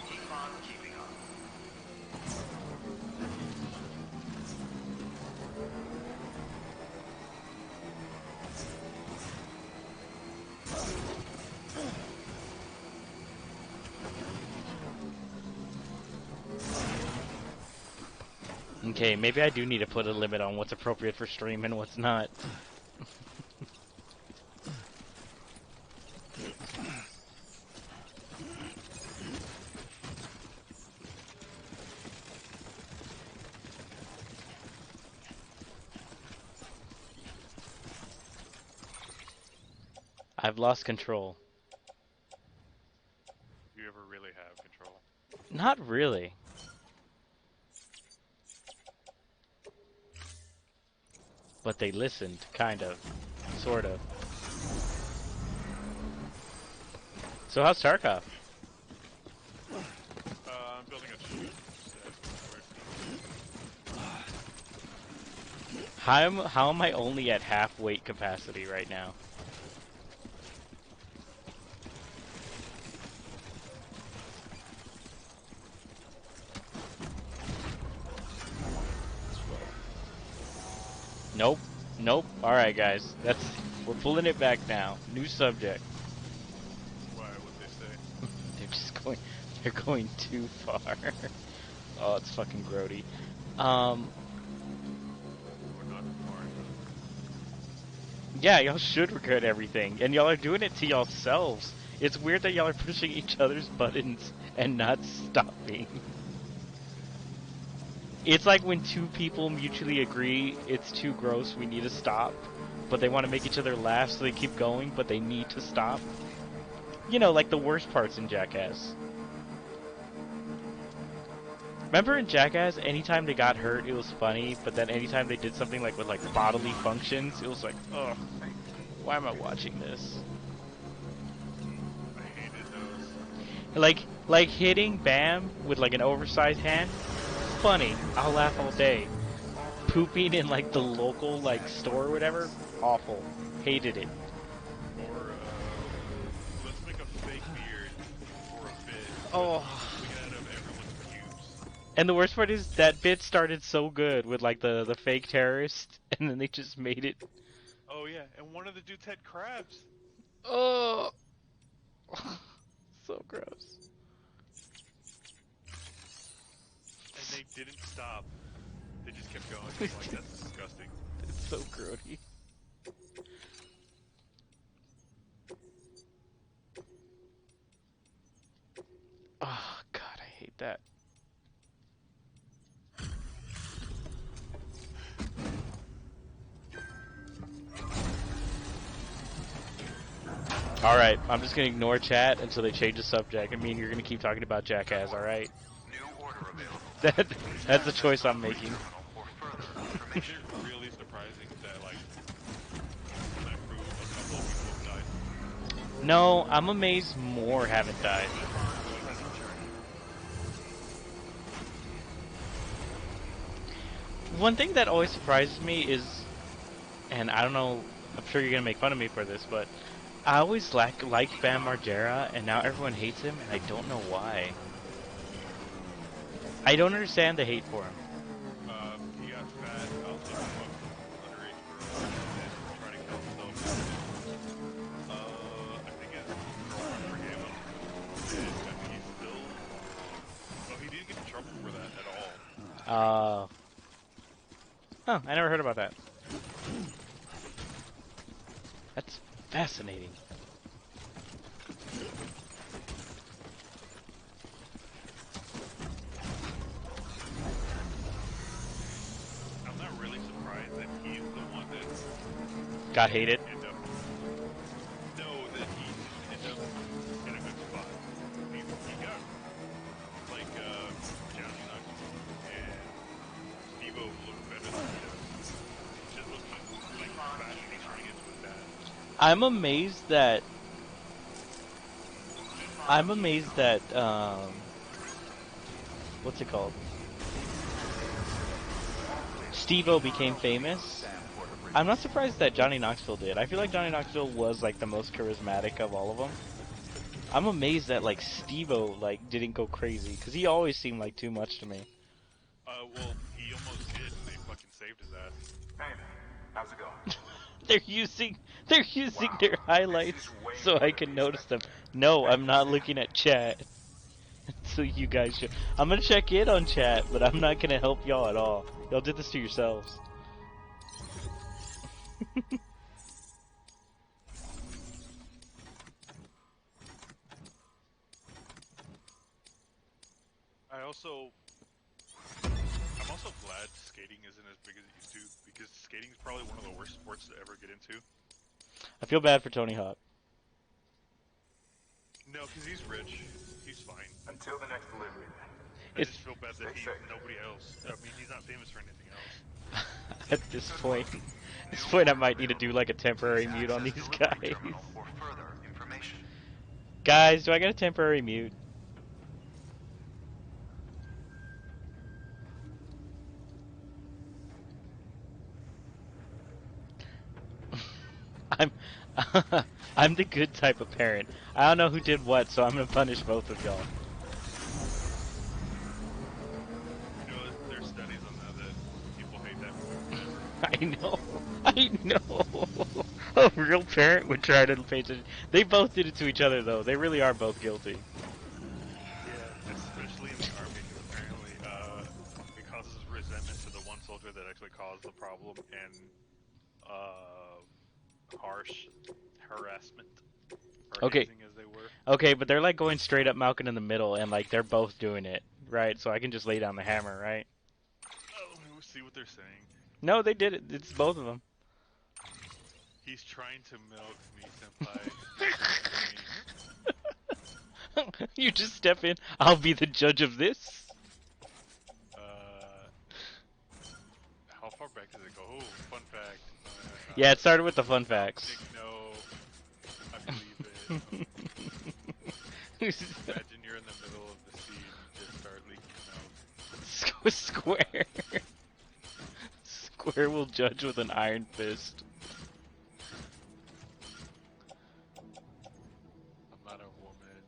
Keep on keeping on. Okay, maybe I do need to put a limit on what's appropriate for stream and what's not. I've lost control. You ever really have control? Not really. But they listened, kind of. Sort of. So how's Tarkov? I'm building a ship set where it needs to be. How am I only at half weight capacity right now? Nope. Nope. Alright guys. We're pulling it back now. New subject. Why would they say? They're going too far. Oh, it's fucking grody. Um Or not far enough? yeah, y'all should regret everything. And y'all are doing it to yourselves. It's weird that y'all are pushing each other's buttons and not stopping. It's like when two people mutually agree it's too gross, we need to stop, but they want to make each other laugh so they keep going, but they need to stop. Like the worst parts in Jackass. Remember in Jackass, anytime they got hurt, it was funny, but then anytime they did something like with like bodily functions, it was like, ugh, why am I watching this? I hated those. Like hitting Bam with like an oversized hand, funny. I'll laugh all day. Pooping in like the local like store or whatever, awful. Hated it. Or, let's make a fake beard for a bit with Oh. you pulling it out of everyone's pubes. And the worst part is that bit started so good with like the fake terrorist, and then they just made it. Oh yeah, and one of the dudes had crabs, Oh, so gross. and they didn't stop. They just kept going. I'm like, that's disgusting. It's so grody. Oh God, I hate that. All right, I'm just gonna ignore chat until they change the subject. I mean, you're gonna keep talking about Jackass, all right? New order available. That that's the Please choice access I'm the making. terminal for further Is information. it really surprising that like my crew, a couple of people have died? No, I'm amazed more haven't died. Pleasant journey. One thing that always surprises me is, and I don't know, I'm sure you're gonna make fun of me for this, but I always liked Bam Margera, and now everyone hates him, and I don't know why. I don't understand the hate for him. He got fat. Also, he fucked underage girls and tried to kill himself. I think his girlfriend forgave him, and I think he's still. Oh, he didn't get in trouble for that at all. Uh, huh, I never heard about that. That's fascinating. I'm not really surprised that he's the one that Got didn't hated. end up. No, that he didn't end up in a good spot. He got like Johnny Knoxville and Steve-O looked better than he does. Just with like the fashion he's turning into with that. I'm amazed that I'm amazed that what's it called? Steve-O became famous. I'm not surprised that Johnny Knoxville did. I feel like Johnny Knoxville was like the most charismatic of all of them. I'm amazed that like Steve-O like didn't go crazy because he always seemed like too much to me. Well, he almost did, and they fucking saved his ass. Hey there. How's it going? They're using they're using Wow. their This is highlights way so more I than we can notice them. expected. No, Thanks I'm for not staying. looking at chat. So you guys should. I'm gonna check in on chat, but I'm not gonna help y'all at all. Y'all did this to yourselves. I'm also glad skating isn't as big as it used to, because skating is probably one of the worst sports to ever get into. I feel bad for Tony Hawk. No, because he's rich. He's fine. Until the next delivery, then. I just It's feel bad that Stay he's safe. nobody else. I mean, he's not famous for anything else. at this Good point. work. At this New point, I order might need to do available. like a temporary Please mute on access these delivery guys. terminal for further information. Guys, do I get a temporary mute? I'm I'm the good type of parent. I don't know who did what, so I'm gonna punish both of y'all. You know, there's studies on that people hate that more than ever. I know. I know. A real parent would try to pay attention. They both did it to each other, though. They really are both guilty. Yeah, especially in the army, because apparently, it causes resentment to the one soldier that actually caused the problem, and uh, harsh harassment, or Okay, hazing as they were. okay, but they're like going straight up Malkin in the middle, and like they're both doing it, right? So I can just lay down the hammer, right? Let me see what they're saying. No, they did it. It's both of them. He's trying to milk me, senpai. He's milking me. You just step in. I'll be the judge of this. Uh, how far back does it go? Oh, fun fact. Yeah, it started with the fun No, facts. Nick, no. I believe it. Imagine you're in the middle of the sea and you just start leaking milk. Square. Square will judge with an iron fist. I'm not a woman.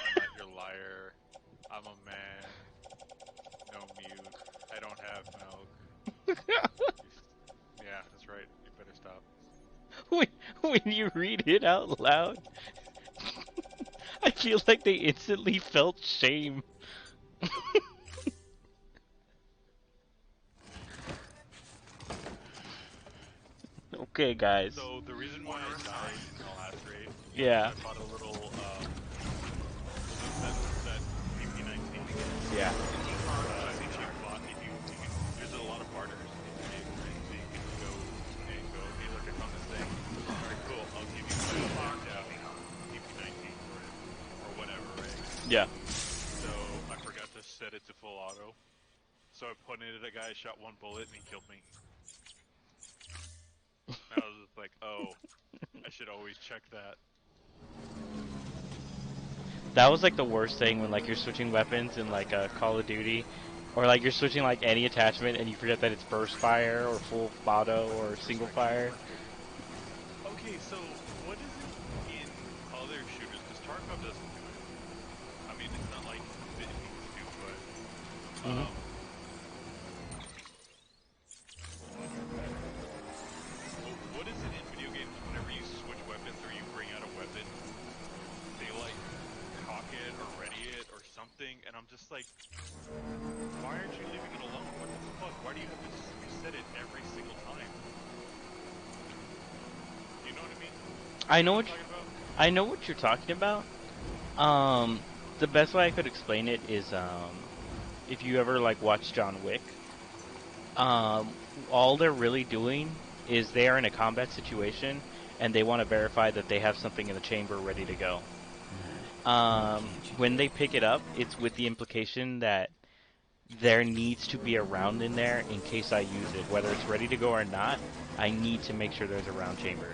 I'm not your liar. I'm a man. No mute. I don't have milk. Yeah, that's right. You better stop. when, when you read it out loud, I feel like they instantly felt shame. Okay, guys. So the reason why I died in the last raid was because Yeah. I fought a little was it that PP-19? Yeah. If you bought, if you can, there's a lot of barters in the game, right? So you can go, hey, look, I found this thing. All right, cool. I'll give you my locked out PP-19 for it, or whatever, right? Yeah. So I forgot to set it to full auto. So I pointed at a guy, shot one bullet, and he killed me. And I was just like, oh, I should always check that. That was like the worst thing when like you're switching weapons in like Call of Duty, or like you're switching like any attachment and you forget that it's burst fire or full auto or single fire. Okay, so what is it in other shooters? Because Tarkov doesn't do it. I mean, it's not like it needs to, but Hmm. what is it in video games whenever you switch weapons or you bring out a weapon, they like cock it or ready it or something, and I'm just like, why aren't you leaving it alone? What the fuck? Why do you have to reset it every single time? You know what I mean? I You know know what what I'm talking about? I know what you're talking about. Um, the best way I could explain it is if you ever like watch John Wick, um, all they're really doing is they are in a combat situation and they want to verify that they have something in the chamber ready to go. When they pick it up, it's with the implication that there needs to be a round in there in case I use it, whether it's ready to go or not. I need to make sure there's a round chamber.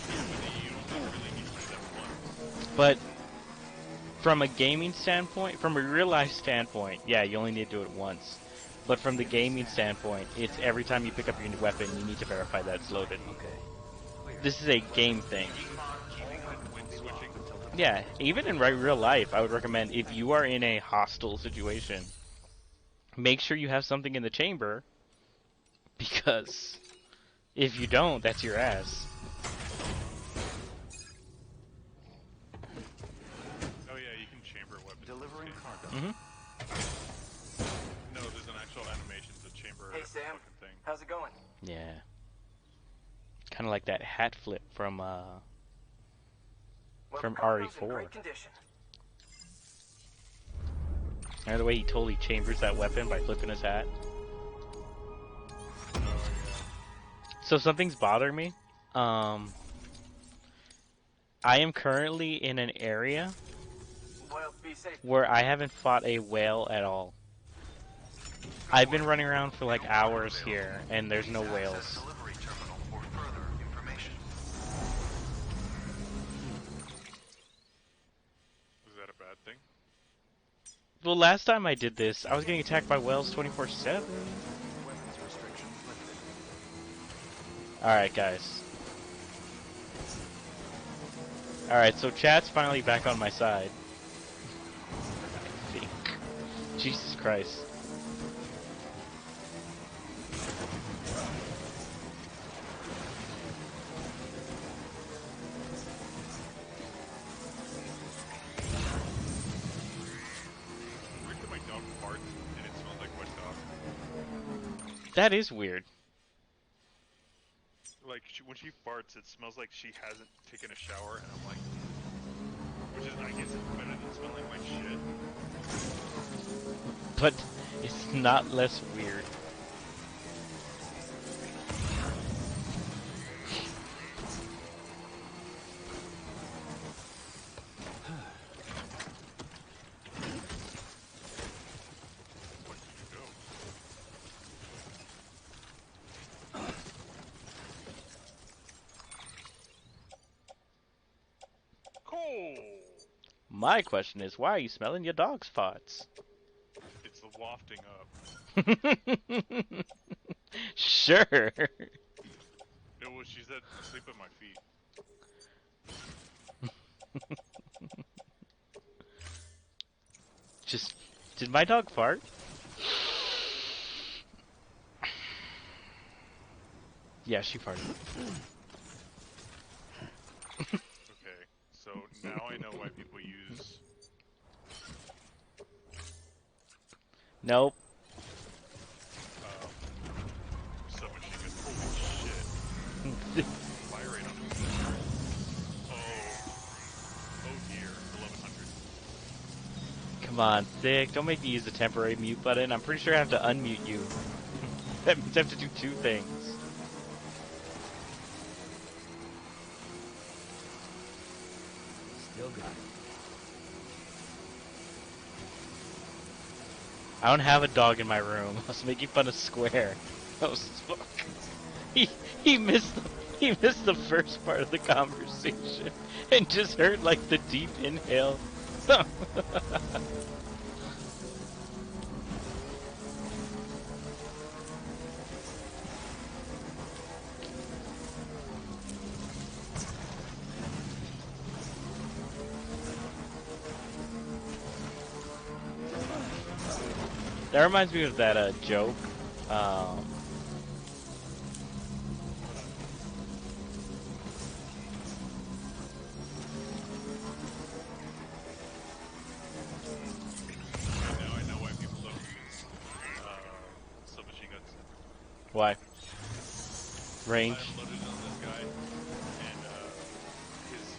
Yeah, but you only really need to do that once. But from a gaming standpoint, from a real life standpoint, yeah, you only need to do it once. But from the gaming standpoint, it's every time you pick up your new weapon, you need to verify that it's loaded. Okay. Clear. This is a game thing. When switching. Yeah, even in real life, I would recommend if you are in a hostile situation, make sure you have something in the chamber because if you don't, that's your ass. Oh yeah, you can chamber weapons in this Delivering game. cargo. Hmm. No, there's an actual animation to chamber Hey Sam, fucking thing. how's it going? Yeah, kind of like that hat flip Well, the from cargo's in RE4. great condition. And the way he totally chambers that weapon by flipping his hat. Oh yeah. So something's bothering me. Um, I am currently in an area Well, be safe. where I haven't fought a whale at all. I've been running around for like hours here, and there's no whales. Delivery terminal for further information. Is that a bad thing? Well, last time I did this, I was getting attacked by whales 24/7. Weapons restrictions lifted. Alright, guys. Alright, so chat's finally back on my side. I think. Jesus Christ. Weird that my dog farts and it smells like wet dog. That is weird. Like when she farts, it smells like she hasn't taken a shower, and I'm like, which is I guess it's better than smelling like shit. But it's not less weird. What did you do? Cool. My question is, why are you smelling your dog's farts? It's the wafting up. Sure. It was. She said, "Sleep at my feet." Just, did my dog fart? Yeah, she farted. Okay, so now I know why people use. Nope. Um, Submachine guns. Holy shit! Fire rate on this thing. Oh dear, 1100. Come on, Thick. Don't make me use the temporary mute button. I'm pretty sure I have to unmute you. That means I have to do two things. Still got it. I don't have a dog in my room. I was making fun of Square. That was fuck. He he missed the he missed the first part of the conversation and just heard like the deep inhale. That reminds me of that joke. Um, Okay, now I know why people don't use submachine guns. why? I Range. unloaded on this guy, and his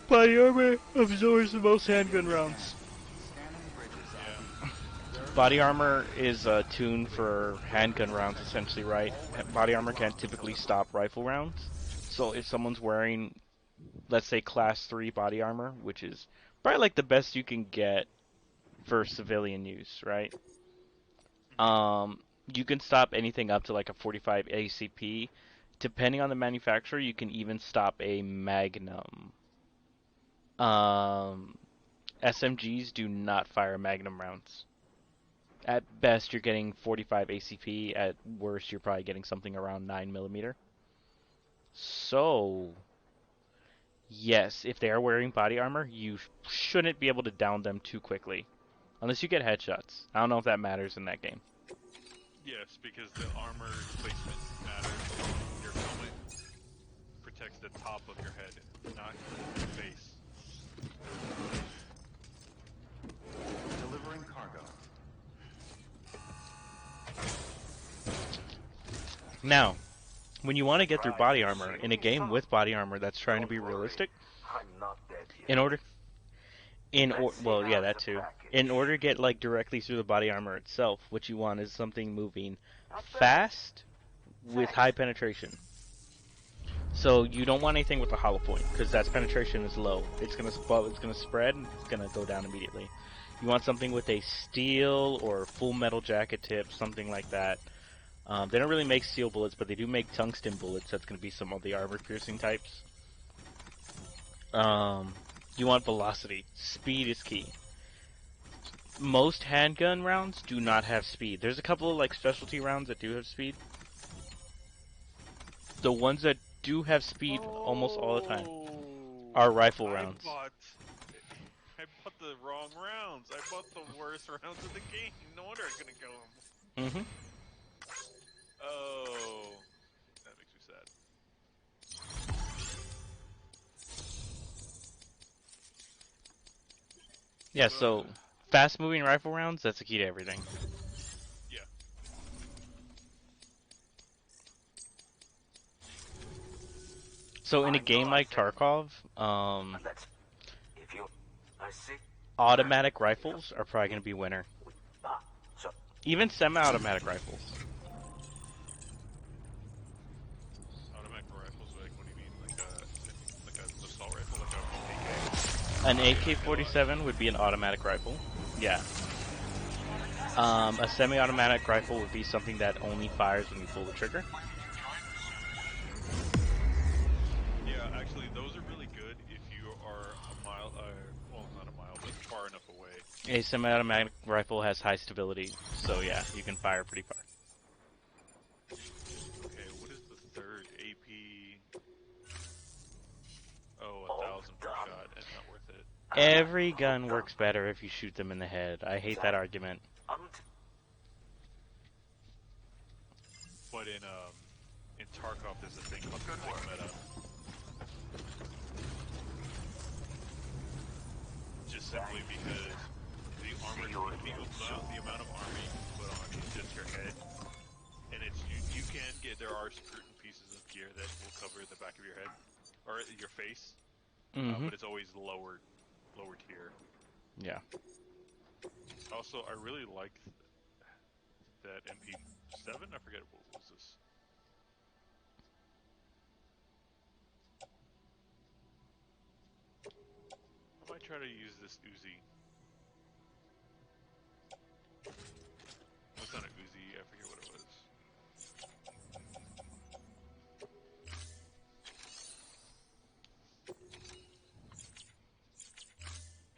Body armor absorbs the most handgun rounds. Scanning bridges yeah. ID. Observe Body the armor is tuned for handgun rounds, essentially, right? all weapons Body will be armor can't locked until typically the stop rifle rounds. So if someone's wearing, let's say, class 3 body armor, which is probably like the best you can get for civilian use, right? Mhm. You can stop anything up to like a 45 ACP. Depending on the manufacturer, you can even stop a Magnum. Um, SMGs do not fire Magnum rounds. At best, you're getting 45 ACP. At worst, you're probably getting something around 9 millimeter. So, yes, if they are wearing body armor, you shouldn't be able to down them too quickly. Unless you get headshots. I don't know if that matters in that game. Yes, because the armor placement matters. Your helmet protects the top of your head, not your face. delivering cargo. Now, when you want to get through Trying body to armor, shoot in a me, game son? with body armor that's trying to Don't be worry, realistic, I'm not dead yet. in order Let's see well, yeah, how's that the too. In package. order to get like directly through the body armor itself, what you want is something moving Not bad. fast with Thanks. high penetration. So you don't want anything with a hollow point because that penetration is low. It's gonna spread and it's gonna go down immediately. You want something with a steel or full metal jacket tip, something like that. They don't really make steel bullets, but they do make tungsten bullets. That's gonna be some of the armor piercing types. Um, you want velocity. Speed is key. Most handgun rounds do not have speed. There's a couple of like specialty rounds that do have speed. The ones that do have speed almost all the time Oh, are rifle I rounds. bought, I bought the wrong rounds. I bought the worst rounds of the game. No wonder I couldn't kill him. hmm Oh, that makes me sad. Yeah, Ugh. so fast moving rifle rounds, that's the key to everything. Yeah. So in a I know game I like said, Tarkov, but let's. If you. I see. automatic rifles are probably going to be winner. Ah, so. Even semi-automatic rifles. Automatic rifles, like, what do you mean? Like a assault rifle, like a AK? An Like a Glock? AK-47 would be an automatic rifle. Yeah. A semi-automatic rifle would be something that only fires when you pull the trigger. Yeah, actually, those are really good if you are a mile, well, not a mile, but far enough away. A semi-automatic rifle has high stability, so yeah, you can fire pretty far. Okay, what is the third AP? Oh, All 1,000 per done. shot, and not worth it. Every gun Hooked up. works better if you shoot them in the head. I hate that That. argument. Unt. But in Tarkov, there's a thing called the thick meta. Just simply because the armor, the amount of armor you can put on is just your head, and it's you can get, there are certain pieces of gear that will cover the back of your head or your face, Mm-hmm. but it's always lower tier. Yeah. Also, I really like that MP7. I forget what was this. I might try to use this Uzi. It's not an Uzi. I forget what it was.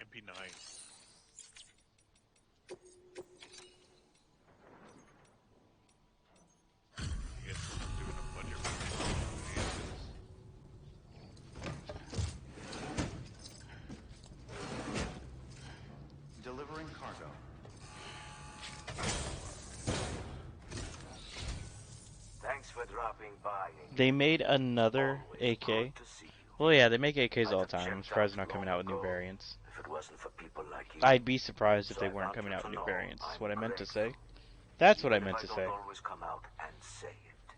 MP9. I guess I'm doing a bunch of Delivering cargo. Thanks for dropping by. They made another Always AK. good to see you. Well, yeah, they make AKs I'd all have the time. I'm checked surprised out they're not coming long out with new ago variants. if it wasn't for people like you. I'd be surprised if So they I weren't want you coming out to with new know variants. That's I'm what I meant to grateful. say. That's what I Even meant if to I say. don't always come out and say it.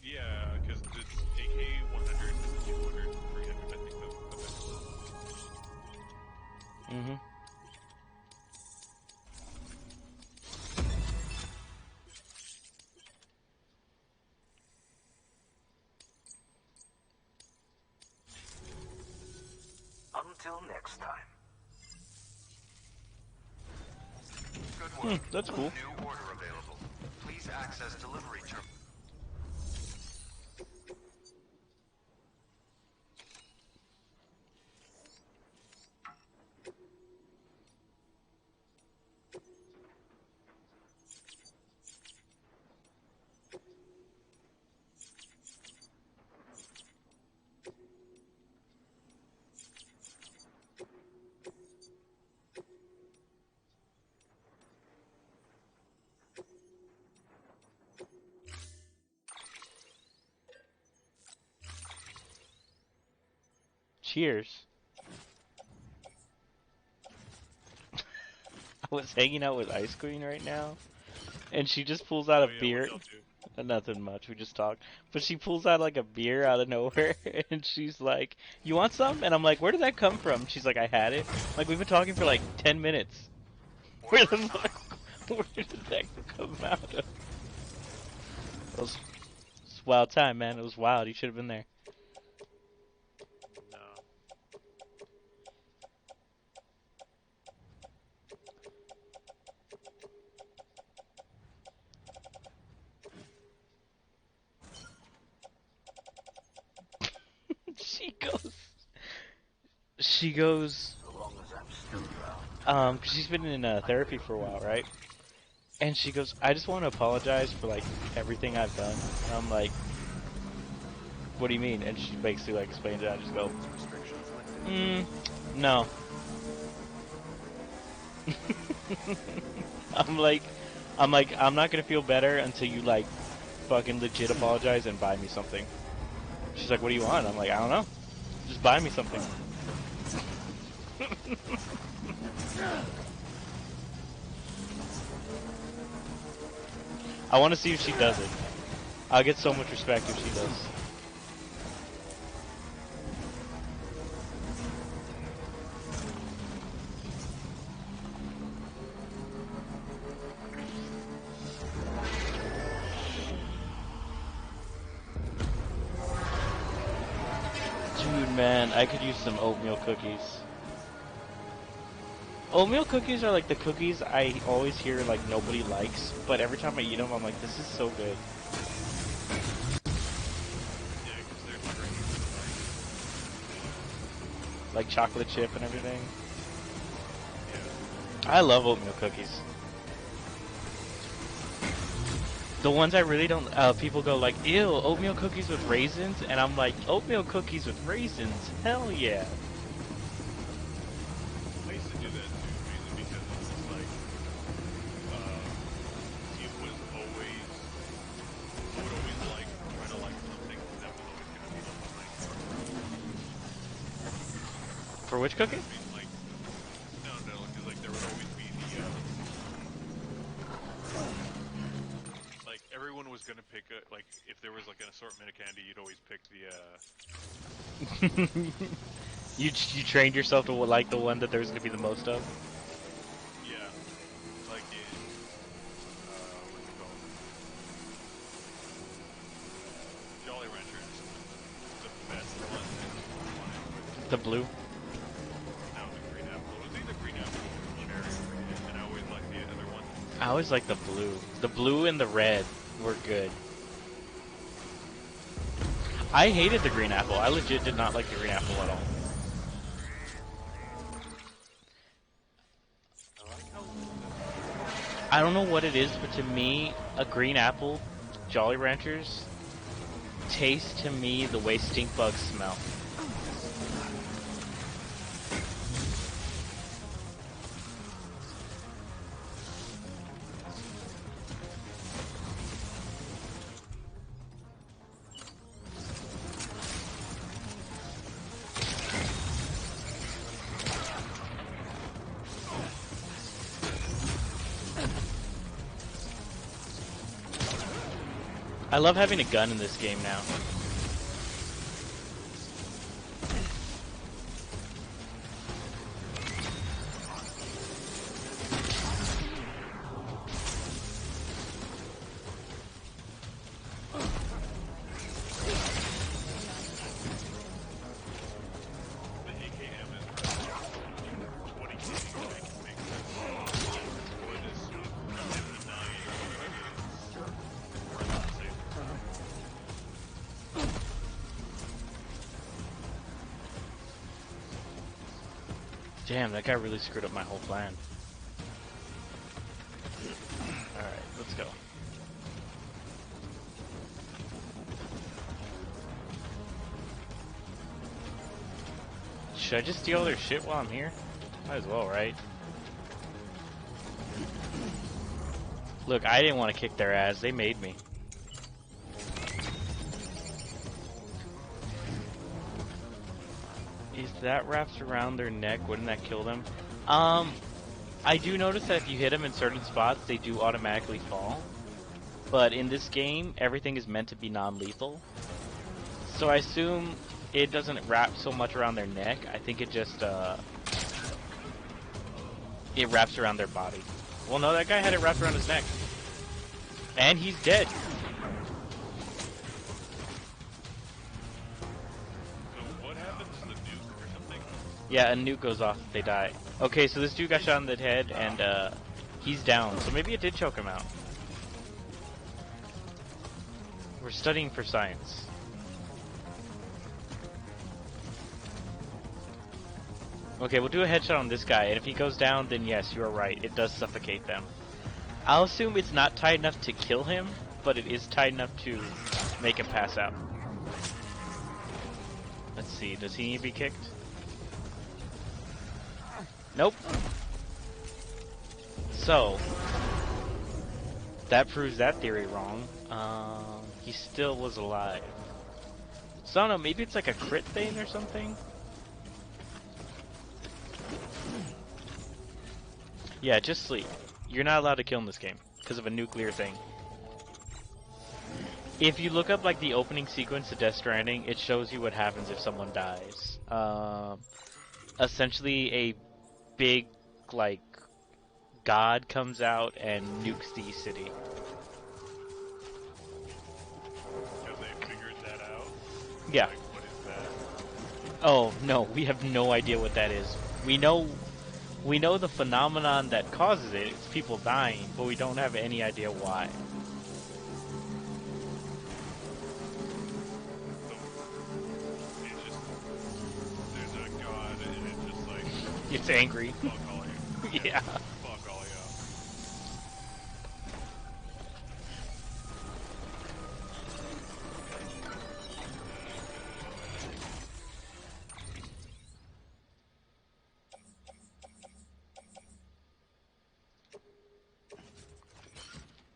Yeah, because it's AK 100, 200, 300, I think the maximum. Mm-hmm. Until next time. Good work. That's cool. New order available. Please access delivery terminal. Cheers. I was hanging out with Ice Queen right now, and she just pulls out a Oh yeah, what beer. y'all do? Nothing much, we just talked. But she pulls out like a beer out of nowhere, and she's like, "You want some?" And I'm like, "Where did that come from?" She's like, "I had it." Like, we've been talking for like 10 minutes. Where the fuck? Where did that come out of? It's wild time, man. It was wild. You should have been there. No. She goes. She goes. So long as I'm still around. 'Cause she's been in therapy for a while, right? And she goes, "I just want to apologize for like everything I've done." And I'm like, "What do you mean?" And she basically like explains it. I just go, Restrictions lifted. No. I'm like, I'm not gonna feel better until you like fucking legit apologize and buy me something. She's like, "What do you want?" I'm like, "I don't know. Just buy me something." I want to see if she does it. I'll get so much respect if she does. Dude, man, I could use some oatmeal cookies. Oatmeal cookies are like the cookies I always hear like nobody likes, but every time I eat them, I'm like, this is so good. Yeah, because they're straight Like chocolate chip and everything. yeah. I love oatmeal cookies. The ones I really don't, people go like, ew, oatmeal cookies with raisins, and I'm like, oatmeal cookies with raisins, hell yeah. I used to do that too, mainly because it's just like, it was always which cookie? I mean, like, no, because like there would always be the like everyone was gonna pick a like if there was like an assortment of candy, you'd always pick the You trained yourself to like the one that there's gonna be the most of. yeah, like in what's it called? Jolly Ranchers, the best one I wanted was The blue. no, the green apple. It was either green apple or cherry, and I always liked the other one. I always like the blue. The blue and the red were good. I hated the green apple. I legit did not like the green apple at all. I like how I don't know what it is, but to me, a green apple, Jolly Ranchers, tastes to me the way stink bugs smell. I love having a gun in this game now. the AKM is around 20k, I can make this. What is 59 is worth the same. Damn, that guy really screwed up my whole plan. Alright, let's go. Should I just steal their shit while I'm here? Might as well, right? Look, I didn't want to kick their ass. They made me. If that wraps around their neck, wouldn't that kill them? I do notice that if you hit them in certain spots, they do automatically fall. But in this game, everything is meant to be non-lethal. So I assume it doesn't wrap so much around their neck. I think it just, it wraps around their body. Well, no, that guy had it wrapped around his neck. And he's dead. So what happens to the nuke or something? Yeah, a nuke goes off if they die. Okay, so this dude got shot in the head, and he's down. So maybe it did choke him out. We're studying for science. Okay, we'll do a headshot on this guy, and if he goes down, then yes, you are right. It does suffocate them. I'll assume it's not tight enough to kill him, but it is tight enough to make him pass out. Let's see, does he need to be kicked? Nope. So, that proves that theory wrong. He still was alive. So I don't know, maybe it's like a crit thing or something? Yeah, just sleep. You're not allowed to kill in this game because of a nuclear thing. If you look up like the opening sequence of Death Stranding, it shows you what happens if someone dies. Essentially, a big like god comes out and nukes the city. Have they figured that out? Yeah. Like, what is that? Oh no, we have no idea what that is. We know the phenomenon that causes it. It's people dying, but we don't have any idea why. So it's just there's a god and it's just like It's angry. fuck all you. Yeah. Fuck all you.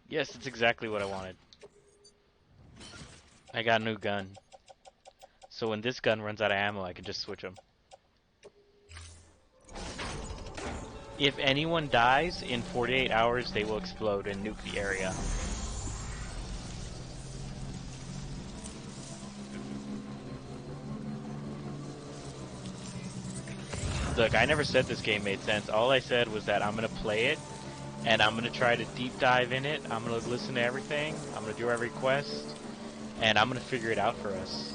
Yes, it's exactly what I wanted. I got a new gun. So when this gun runs out of ammo, I can just switch them. If anyone dies in 48 hours, they will explode and nuke the area. Look, I never said this game made sense. All I said was that I'm gonna play it, and I'm gonna try to deep dive in it. I'm gonna listen to everything. I'm gonna do every quest, and I'm gonna figure it out for us.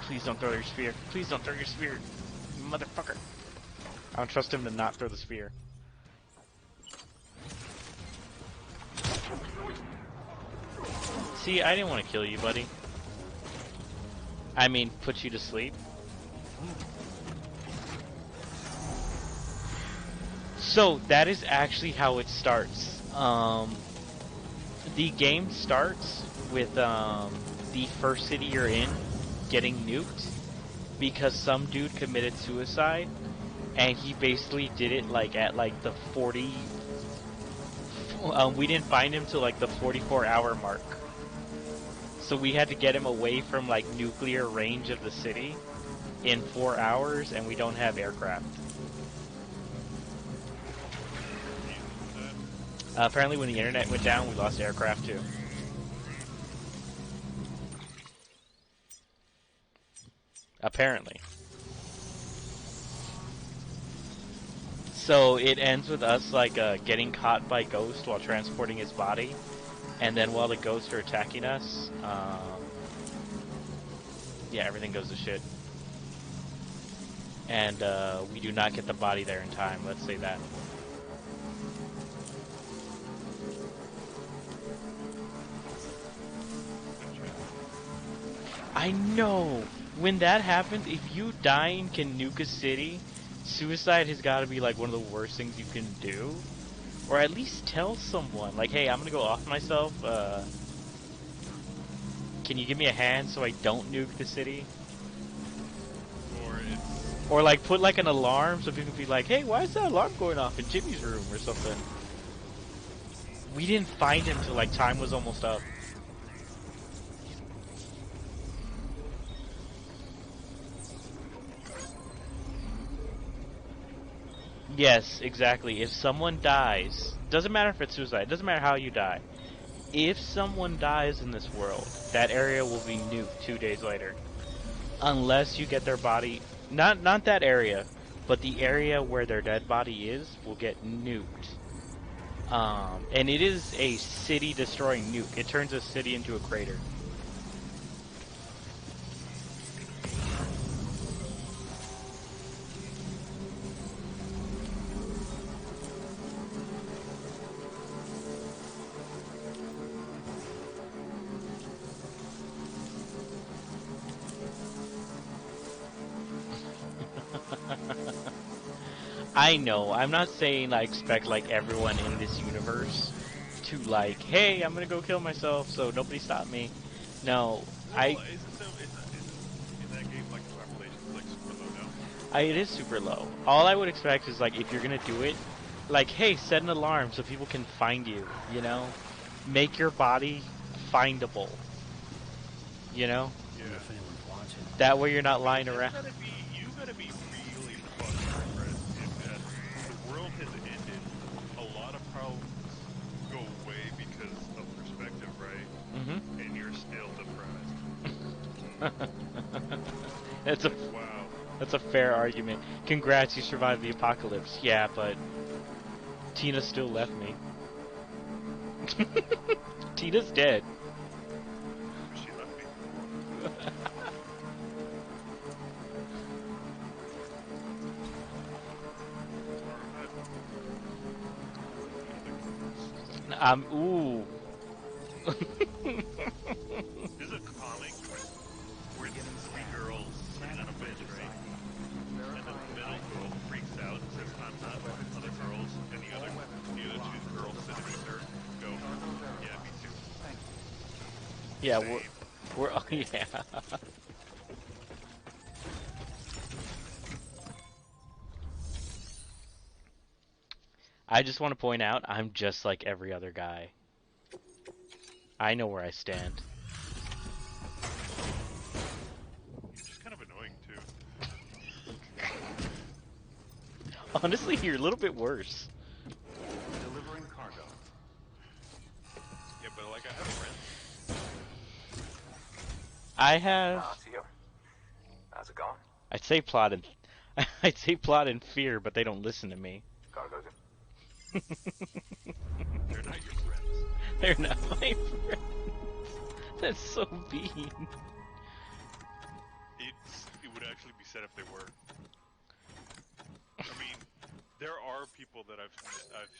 Please don't throw your spear. Please don't throw your spear, you motherfucker. I don't trust him to not throw the spear. See, I didn't want to kill you, buddy. I mean, put you to sleep. So, that is actually how it starts. The game starts with the first city you're in getting nuked because some dude committed suicide, and he basically did it like at like the 40. We didn't find him till like the 44-hour mark. So we had to get him away from like nuclear range of the city in 4 hours, and we don't have aircraft. Apparently when the internet went down, we lost aircraft too. Apparently. So it ends with us like getting caught by Ghost while transporting his body, and then while the ghosts are attacking us, yeah, everything goes to shit. And we do not get the body there in time, let's say that. I know! When that happens, if you die in Kanuka City, suicide has got to be like one of the worst things you can do. Or at least tell someone, like, hey, I'm gonna go off myself, can you give me a hand so I don't nuke the city? Or it's Or like put like an alarm so people can be like, hey, why is that alarm going off in Jimmy's room or something? We didn't find him till like time was almost up. Yes, exactly. If someone dies, doesn't matter if it's suicide, doesn't matter how you die. If someone dies in this world, that area will be nuked 2 days later. Unless you get their body, not that area, but the area where their dead body is will get nuked. And it is a city-destroying nuke. It turns a city into a crater. I know. I'm not saying I expect like everyone in this universe to like, hey, I'm gonna go kill myself, so nobody stop me. No, well, isn't in that game like the population's like super low now? it is super low. All I would expect is like if you're gonna do it, like, hey, set an alarm so people can find you. You know, make your body findable. You know, Wonder Yeah. if anyone's watching. that way you're not I mean, lying around. you gotta be really fucking depressed if the world has ended. A lot of problems go away because of perspective, right? Mm-hmm. And you're still depressed. That's a Like, wow. that's a fair argument. Congrats, you survived the apocalypse. Yeah, but Tina still left me. Tina's dead. She left me. Alright. Any other comments? Ooh. This is a comic where it's three girls sitting on a bench, right? And the middle girl freaks out and says, "I'm not," and the other girls and the other two girls sitting with her go, "Yeah, me too." Yeah, Same. we're oh, yeah. I just want to point out I'm just like every other guy. I know where I stand. You're just kind of annoying too. Honestly, you're a little bit worse. Delivering cargo. Yeah, but like I have friends. I have, Oh, it's you. How's it going? I'd say plot and, I'd say plot and fear, but they don't listen to me. Cargo's They're not your friends. They're not my friends. That's so mean. It would actually be said if they were. I mean, there are people that I've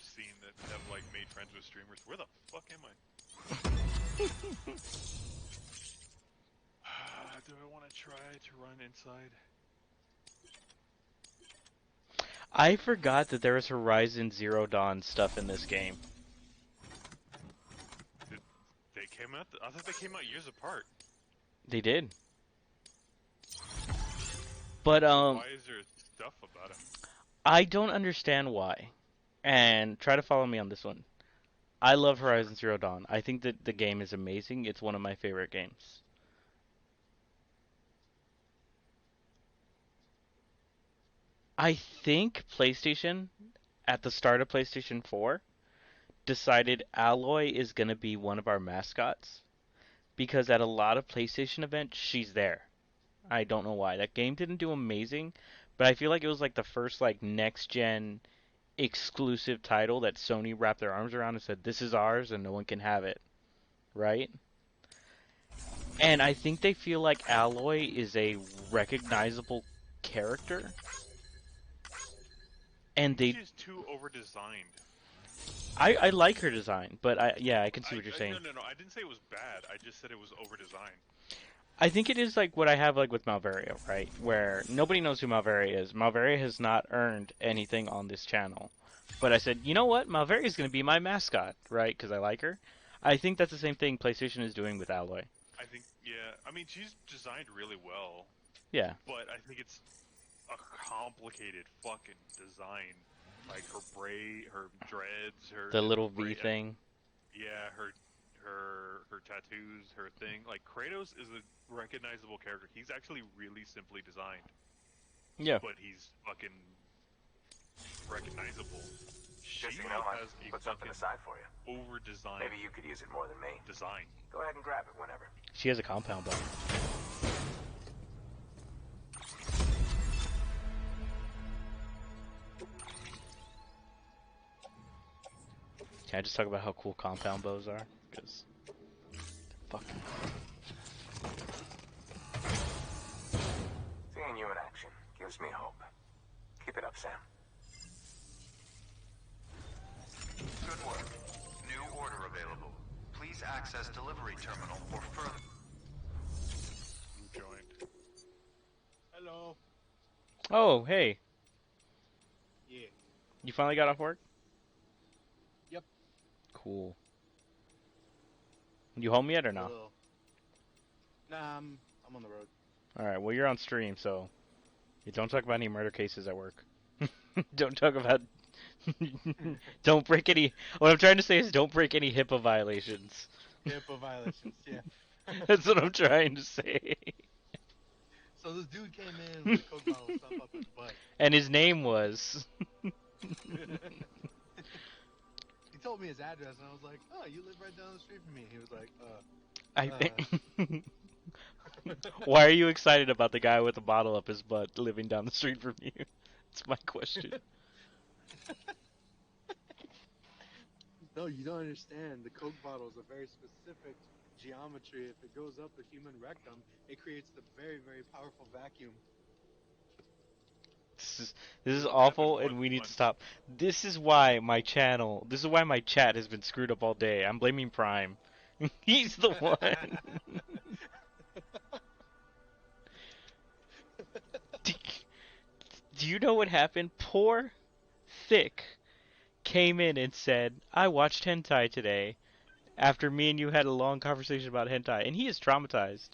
seen that have like made friends with streamers. Where the fuck am I? Do I want to try to run inside? I forgot that there was Horizon Zero Dawn stuff in this game. They came out. I thought they came out years apart. They did. But Why is there stuff about it? I don't understand why. And try to follow me on this one. I love Horizon Zero Dawn. I think that the game is amazing. It's one of my favorite games. I think PlayStation, at the start of PlayStation 4, decided Alloy is going to be one of our mascots. Because at a lot of PlayStation events, she's there. I don't know why. That game didn't do amazing, but I feel like it was like the first like next gen exclusive title that Sony wrapped their arms around and said, "This is ours and no one can have it." Right? And I think they feel like Alloy is a recognizable character, I and think they she's too over designed. I like her design, but I can see what you're saying. No. I didn't say it was bad. I just said it was over designed. I think it is like what I have like with Malvaria, right? Where nobody knows who Malvaria is. Malvaria has not earned anything on this channel. But I said, you know what? Malvaria is going to be my mascot, right? Because I like her. I think that's the same thing PlayStation is doing with Alloy. I think, yeah. I mean, she's designed really well, Yeah. but I think it's a complicated fucking design. Like her dreads, The little V braid, thing. yeah, her tattoos, her thing. Like Kratos is a recognizable character. He's actually really simply designed, Yeah. but he's fucking recognizable. She Just so you know, I has a put something fucking aside for you. over-designed Maybe you could use it more than me. design. Go ahead and grab it whenever. She has a compound bow. Can I just talk about how cool compound bows are? Because fucking. Seeing you in action gives me hope. Keep it up, Sam. Good work. New order available. Please access delivery terminal for further. Who joined? Hello. Oh, hey. Yeah. You finally got off work? Yep. Cool. You home yet or no? Hello. Nah, I'm on the road. All right. Well, you're on stream, so you don't talk about any murder cases at work. Don't talk about. Don't break any. What I'm trying to say is don't break any HIPAA violations. HIPAA violations. Yeah. That's what I'm trying to say. So this dude came in with a Coke bottle stuff up his butt. And his name was. He told me his address, and I was like, "Oh, you live right down the street from me." He was like, I. Why are you excited about the guy with the bottle up his butt living down the street from you? It's my question. No, you don't understand. The Coke bottle is a very specific geometry. If it goes up the human rectum, it creates the very, very powerful vacuum. This is this is This has happened awful, and we need to once. stop. This is why my channel. This is why my chat has been screwed up all day. I'm blaming Prime. He's the one. do, do you know what happened? Poor Thick came in and said, "I watched hentai today." After me and you had a long conversation about hentai, and he is traumatized.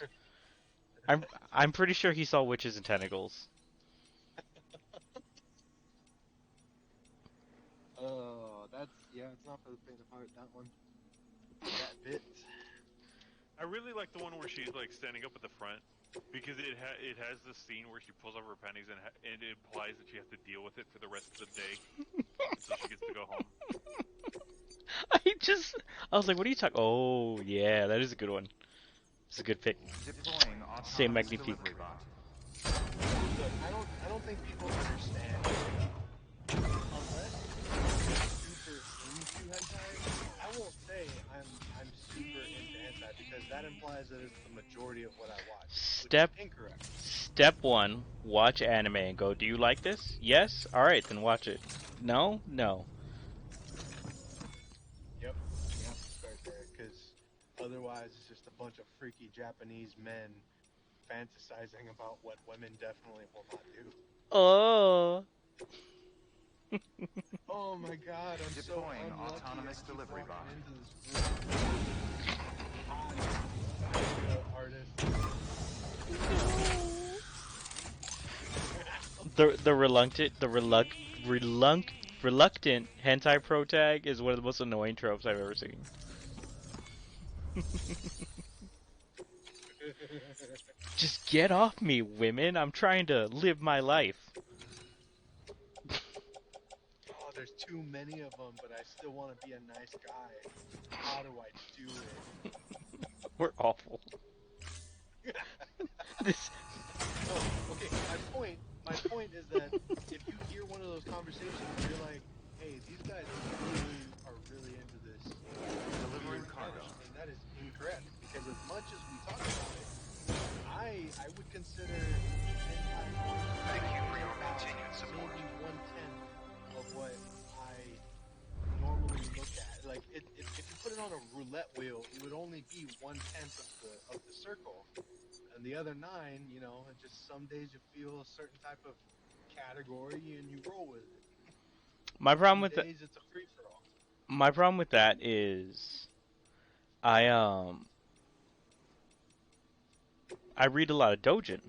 I'm pretty sure he saw witches and tentacles. Oh, that's yeah. It's not for the faint of heart. That one. That bit. I really like the one where she's like standing up at the front because it has this scene where she pulls off her panties and it implies that she has to deal with it for the rest of the day until she gets to go home. I just, I was like, what are you talking? Oh, yeah, that is a good one. It's a good pick. Deploying C'est autonomous magnifique. delivery bot. Look, I don't think people understand. Unless you're super into hentai, I won't say I'm super into hentai because that implies that it's the majority of what I watch, which is Step incorrect. Step one, watch anime and go, do you like this? Yes? Alright, then watch it. No? No. Yep, you have to start there because otherwise it's just a bunch of freaky Japanese men fantasizing about what women definitely will not do. Oh. Oh my god, I'm so Deploying unlucky. I autonomous keep delivery walking bot. into this room with hot manga artists. The reluctant hentai pro tag is one of the most annoying tropes I've ever seen. Just get off me, women. I'm trying to live my life. Oh, there's too many of them, but I still want to be a nice guy. How do I do We're awful. it? This No, okay. My point is that if you hear one of those conversations and you're like, "Hey, these guys are really into this Delivering weird cargo. fetish thing," that is incorrect. Because as much as we talk about it, I would consider hentai Thank you for porn your about continued support. maybe 1/10 of what I normally look at. Like, if you put it on a roulette wheel, it would only be 1/10 of the circle, and the other nine, just some days you feel a certain type of category and you roll with it. my problem Some with days it's a free for all. my problem with that is I I read a lot of dojin.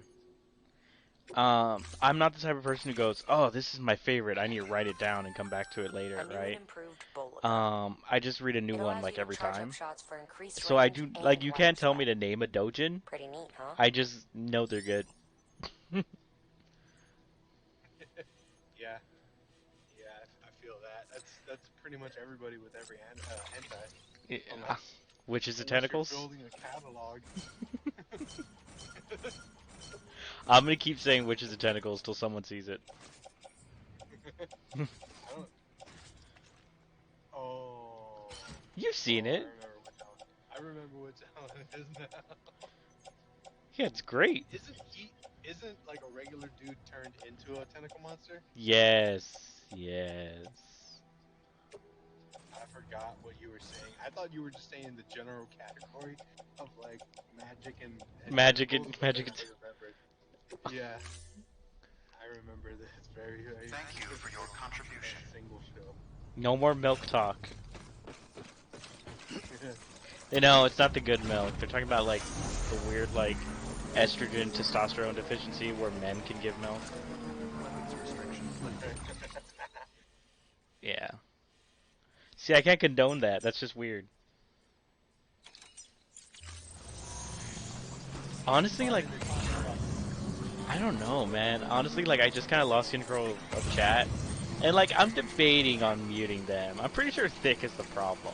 I'm not the type of person who goes, "Oh, this is my favorite. I need to write it down and come back to it A later," new and right? improved bullet gun. I just read a new It one allows you like to every charge up time. shots for increased So I range do like and you wider can't tell spread. me to name a dojin. Pretty neat, huh? I just know they're good. Yeah, yeah, I feel that. That's pretty much everybody with every hentai, Yeah. unless Witches of unless you're Tentacles. building a catalog. I'm gonna keep saying Witches of Tentacles till someone sees it. I don't. Oh, You've seen oh, it. I remember which Alan it is now. Yeah, it's great. Isn't he? Isn't like a regular dude turned into a tentacle monster? Yes, yes. I forgot what you were saying. I thought you were just saying the general category of like magic and Magic tentacles, and but then magic. I remembered. Yeah, I remember this very, very Thank you for your specific contribution. single show. No more milk talk. You know, it's not the good milk. They're talking about like the weird like estrogen testosterone deficiency where men can give milk. Weapons restrictions lifted. Yeah. See, I can't condone that. That's just weird. Honestly, Why are like they talking about? I don't know, man. Honestly, like I just kind of lost control of chat, and like I'm debating on muting them. I'm pretty sure thick is the problem.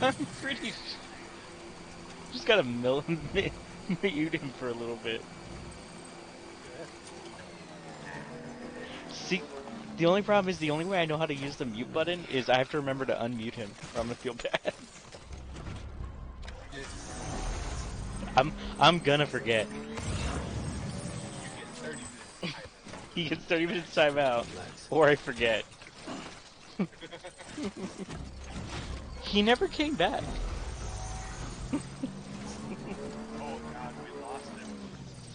I'm pretty. Just gotta mute him for a little bit. See, the only problem is the only way I know how to use the mute button is I have to remember to unmute him, or I'm gonna feel bad. You I'm gonna forget. get 30 minutes timeout. He gets 30 minutes timeout, or I forget. He never came back. Oh God, we lost him.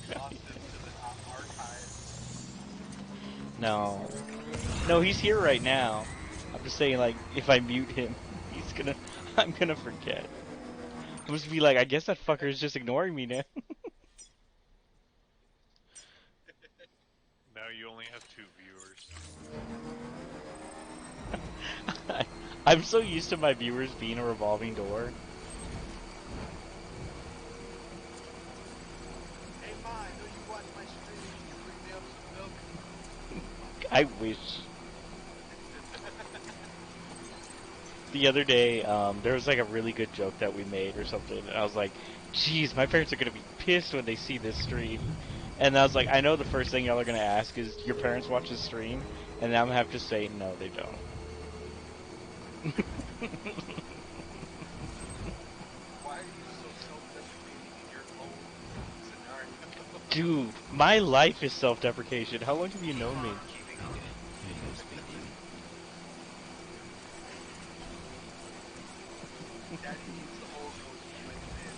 We lost him to the archives. No. No, he's here right now. I'm just saying, like, if I mute him, he's gonna. I'm gonna forget. I'm just be like, I guess that fucker is just ignoring me now. Now you only have two viewers. I, I'm so used to my viewers being a revolving door. Hey Ma, I know you watch my stream. Can you bring me up some milk? I wish. The other day, there was like a really good joke that we made or something, and I was like, "Geez, my parents are gonna be pissed when they see this stream." And I was like, "I know the first thing y'all are gonna ask is, your parents watch this stream?" And then I'm gonna have to say, "No, they don't." Why are you so self-deprecating in your own scenario? Dude, my life is self-deprecation. How long have you known me? Keeping up. Who's speaking? Daddy needs the whole those feelings, man.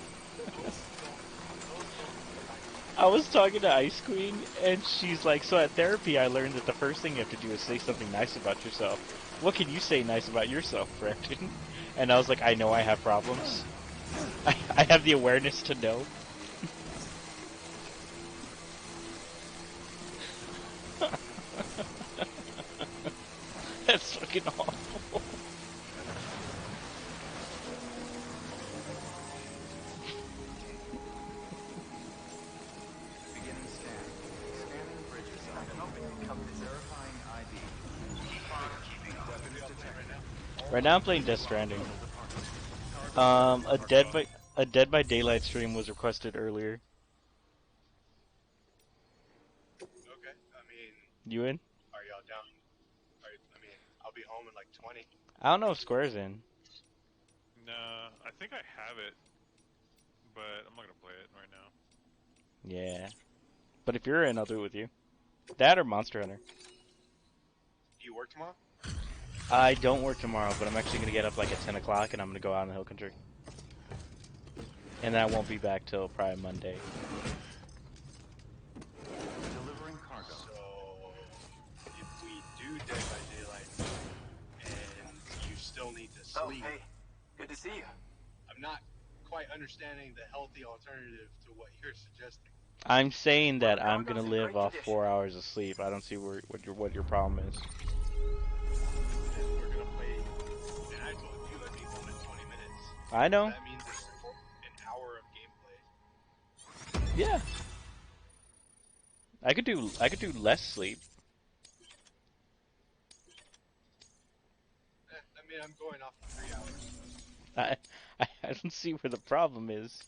Those don't define you. I was talking to Ice Queen, and she's like, "So at therapy, I learned that the first thing you have to do is say something nice about yourself. What can you say nice about yourself, Brandon?" And I was like, "I know I have problems. I have the awareness to know." That's fucking awful. Beginning scan. Scanning bridge assignment. Verifying ID. Keep on keeping up. Weapons detected. All Right now, I'm weapons playing will be Death locked Stranding. until departure. Cargo Um, a Or Dead both. by a Dead by Daylight stream was requested earlier. Okay. I mean, You in? are y'all down? I mean, I'll be home in like 20. I don't know if Square's in. Nah, I think I have it, but I'm not gonna play it right now. Yeah, but if you're in, I'll do it with you. That or Monster Hunter. Do you work tomorrow? I don't work tomorrow, but I'm actually gonna get up like at 10 o'clock, and I'm gonna go out in the hill country. And then I won't be back till probably Monday. delivering cargo. So, if we do Dead by Daylight and you still need to Oh, sleep, hey. Good to see you. I'm not quite understanding the healthy alternative to what you're suggesting. I'm saying Well, the that I'm gonna cargo's in live great off condition. 4 hours of sleep. I don't see what your problem is. And we're gonna play. And I told you I'd be home in 20 minutes. I So know. that means it's an hour of gameplay. Yeah, I could do less sleep. I mean, I'm going off of 3 hours. I I don't see where the problem is.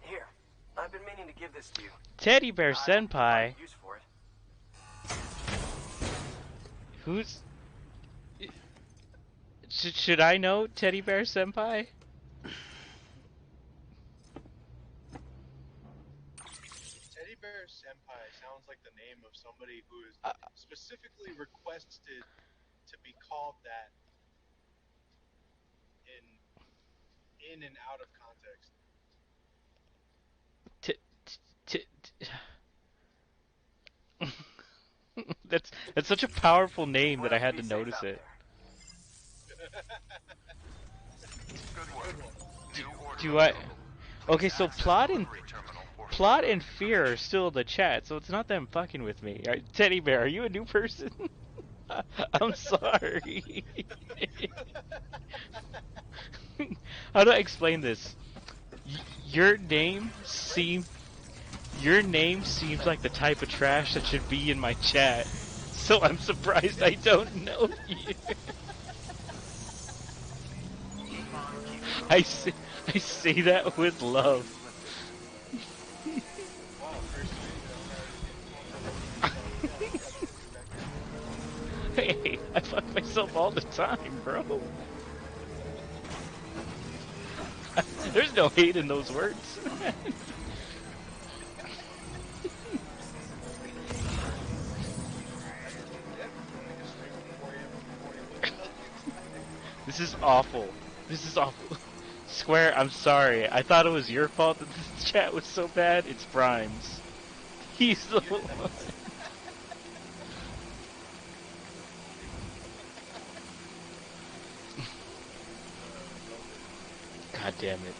Here. I've been meaning to give this to you. Teddy Bear I hope you find Senpai. a use for it. Who's should I know Teddy Bear Senpai? Teddy Bear Senpai sounds like the name of somebody who is Uh, specifically requested to be called that in and out of context. t- t- t- that's such a powerful name that I Well, had be to safe notice out it. there. Good work. Do, New order do I? available. Okay, Please so access delivery terminal for plot further and fear are information. still in the chat, so it's not them fucking with me. Teddy Bear, are you a new person? I'm sorry. How do I explain this? Y- your name seem your name seems like the type of trash that should be in my chat. So I'm surprised I don't know you. Keep on keeping up. I say, I say that with love. Restrictions lifted. Wow, first stream and I'm already getting complimented. So yeah, you gotta set new records. Hey, I fuck myself all the time, bro. There's no hate in those words. I definitely make a stream from 4 a.m. to 4 a.m. This is awful. This is awful. Square, I'm sorry. I thought it was your fault that this chat was so bad. It's Prime's. He's the Yeah. one. God damn it.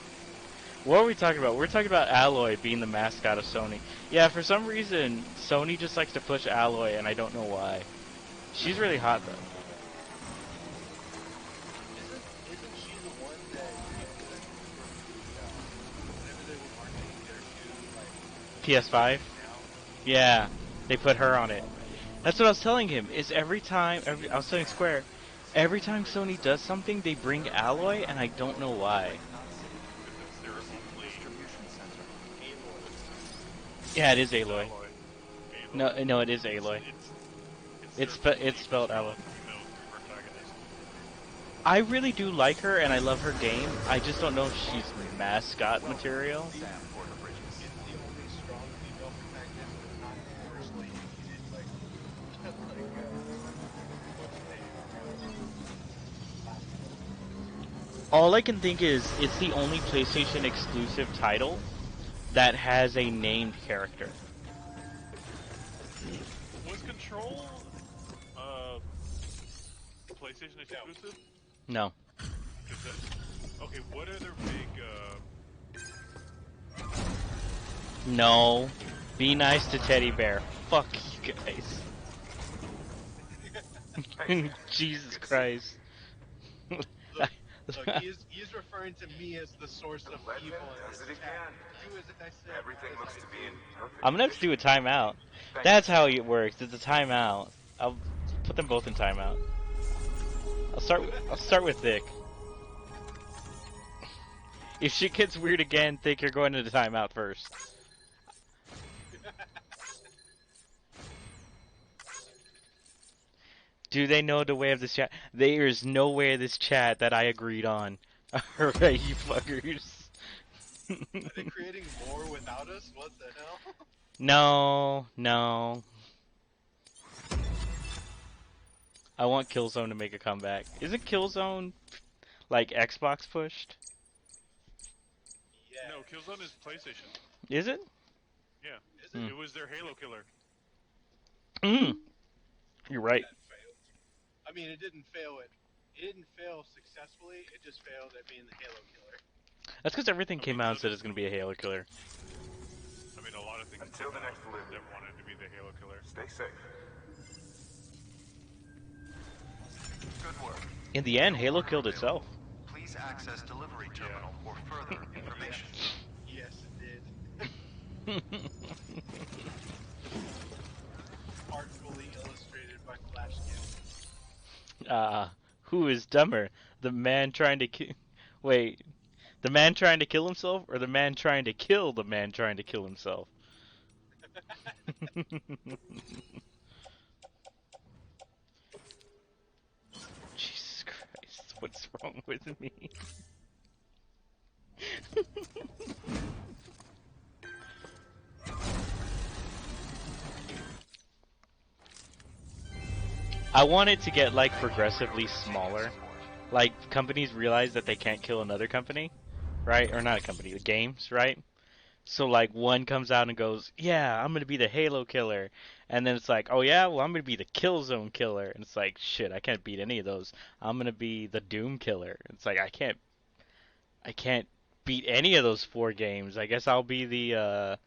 What are we talking about? We're talking about Alloy being the mascot of Sony. Yeah, for some reason, Sony just likes to push Alloy, and I don't know why. She's really hot, though. Isn't she the one that people went for the whenever they were marketing their new like PS5? PlayStation Now? Yeah, they put her on it. Okay. That's what I was telling him, is I was telling Square, every time Sony does something, they bring Alloy, and I don't know why. Because it's their only. Aloy. Yeah, it is It's Aloy. Alloy. No, Aloy. no, it is It's Aloy. it's it's their It's only spelled Alloy. strong female protagonist. I really do like her, and I love her game. I just don't know if she's mascot material. It's the only strong female protagonist, but not universally hated. What's her name? Last one. All I can think is it's the only PlayStation exclusive title that has a named character. Was Control uh PlayStation No. exclusive? No. Because okay, what are their big No. Be nice to Teddy Bear. Fuck you guys. Jesus Christ. Look, look. He is referring to me as the source of Legend evil in does this it chat. again. Do as I say, Everything not as looks I to be in do. perfect I'm gonna have to condition. do a timeout. Thank you. That's how it works. It's a timeout. I'll put them both in timeout. I'll start with Thick. If shit gets weird again, Thick, you're going to the timeout first. Do they know the way of this chat? There is no way of this chat that I agreed on. Alright, you fuckers. Are they creating more without us? What the hell? No, no. I want Killzone to make a comeback. Isn't Killzone like Xbox pushed? no, Yes. Killzone is PlayStation. Is it? Yeah. Is it? Hmm. It was their Halo killer. Mm. You're right. That failed. I mean, it didn't fail. It didn't fail successfully. It just failed at being the Halo killer. That's because everything I mean, came out so and said did it's gonna be a Halo killer. a lot of things Until came the out next delivery, that wanted to be the Halo killer. stay safe. Good work. In the end, Halo killed itself. Please access delivery Yeah. terminal for further Yes. information. Yes, it did. Artfully illustrated by Flash Gifts. Who is dumber? The man trying to kill. Wait, the man trying to kill himself, or the man trying to kill the man trying to kill himself? Jesus Christ, what's wrong with me? I want it to get like progressively smaller. Like companies realize that they can't kill another company, right? Or not a company, the games, right? So like one comes out and goes, "Yeah, I'm gonna be the Halo killer," and then it's like, "Oh yeah, well I'm gonna be the Killzone killer," and it's like, "Shit, I can't beat any of those. I'm gonna be the Doom killer." It's like I can't beat any of those four games. I guess I'll be the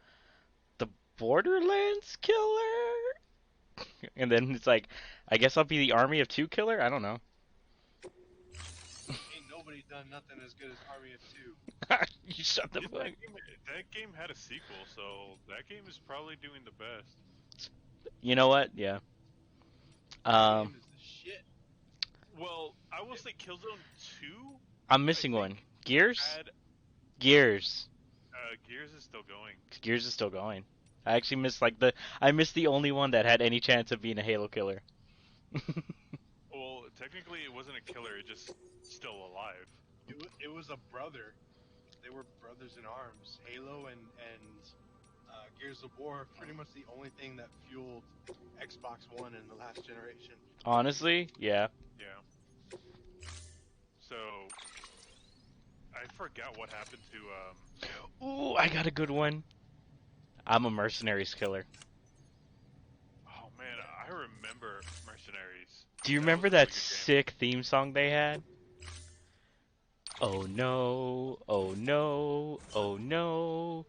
Borderlands killer, and then it's like, I guess I'll be the Army of Two killer. I don't know. Ain't nobody done nothing as good as Army of Two. You shut the Yeah, fuck. that game had a sequel, so that game is probably doing the best. You know what? Yeah. That Um, game is the shit. Well, I will say Killzone 2, I'm I missing think, one. Gears. had Gears. Gears is still going. Gears is still going. I actually missed like I missed the only one that had any chance of being a Halo killer. Well, technically it wasn't a killer, it just still alive. It was a brother. They were brothers in arms. Halo and Gears of War, pretty much the only thing that fueled Xbox One in the last generation. Honestly, yeah. Yeah. So I forgot what happened to Ooh, I got a good one. I'm a mercenaries killer. oh man, I remember Mercenaries. Do you That was remember a really that good game. sick theme song they had? Oh no, oh no, oh no.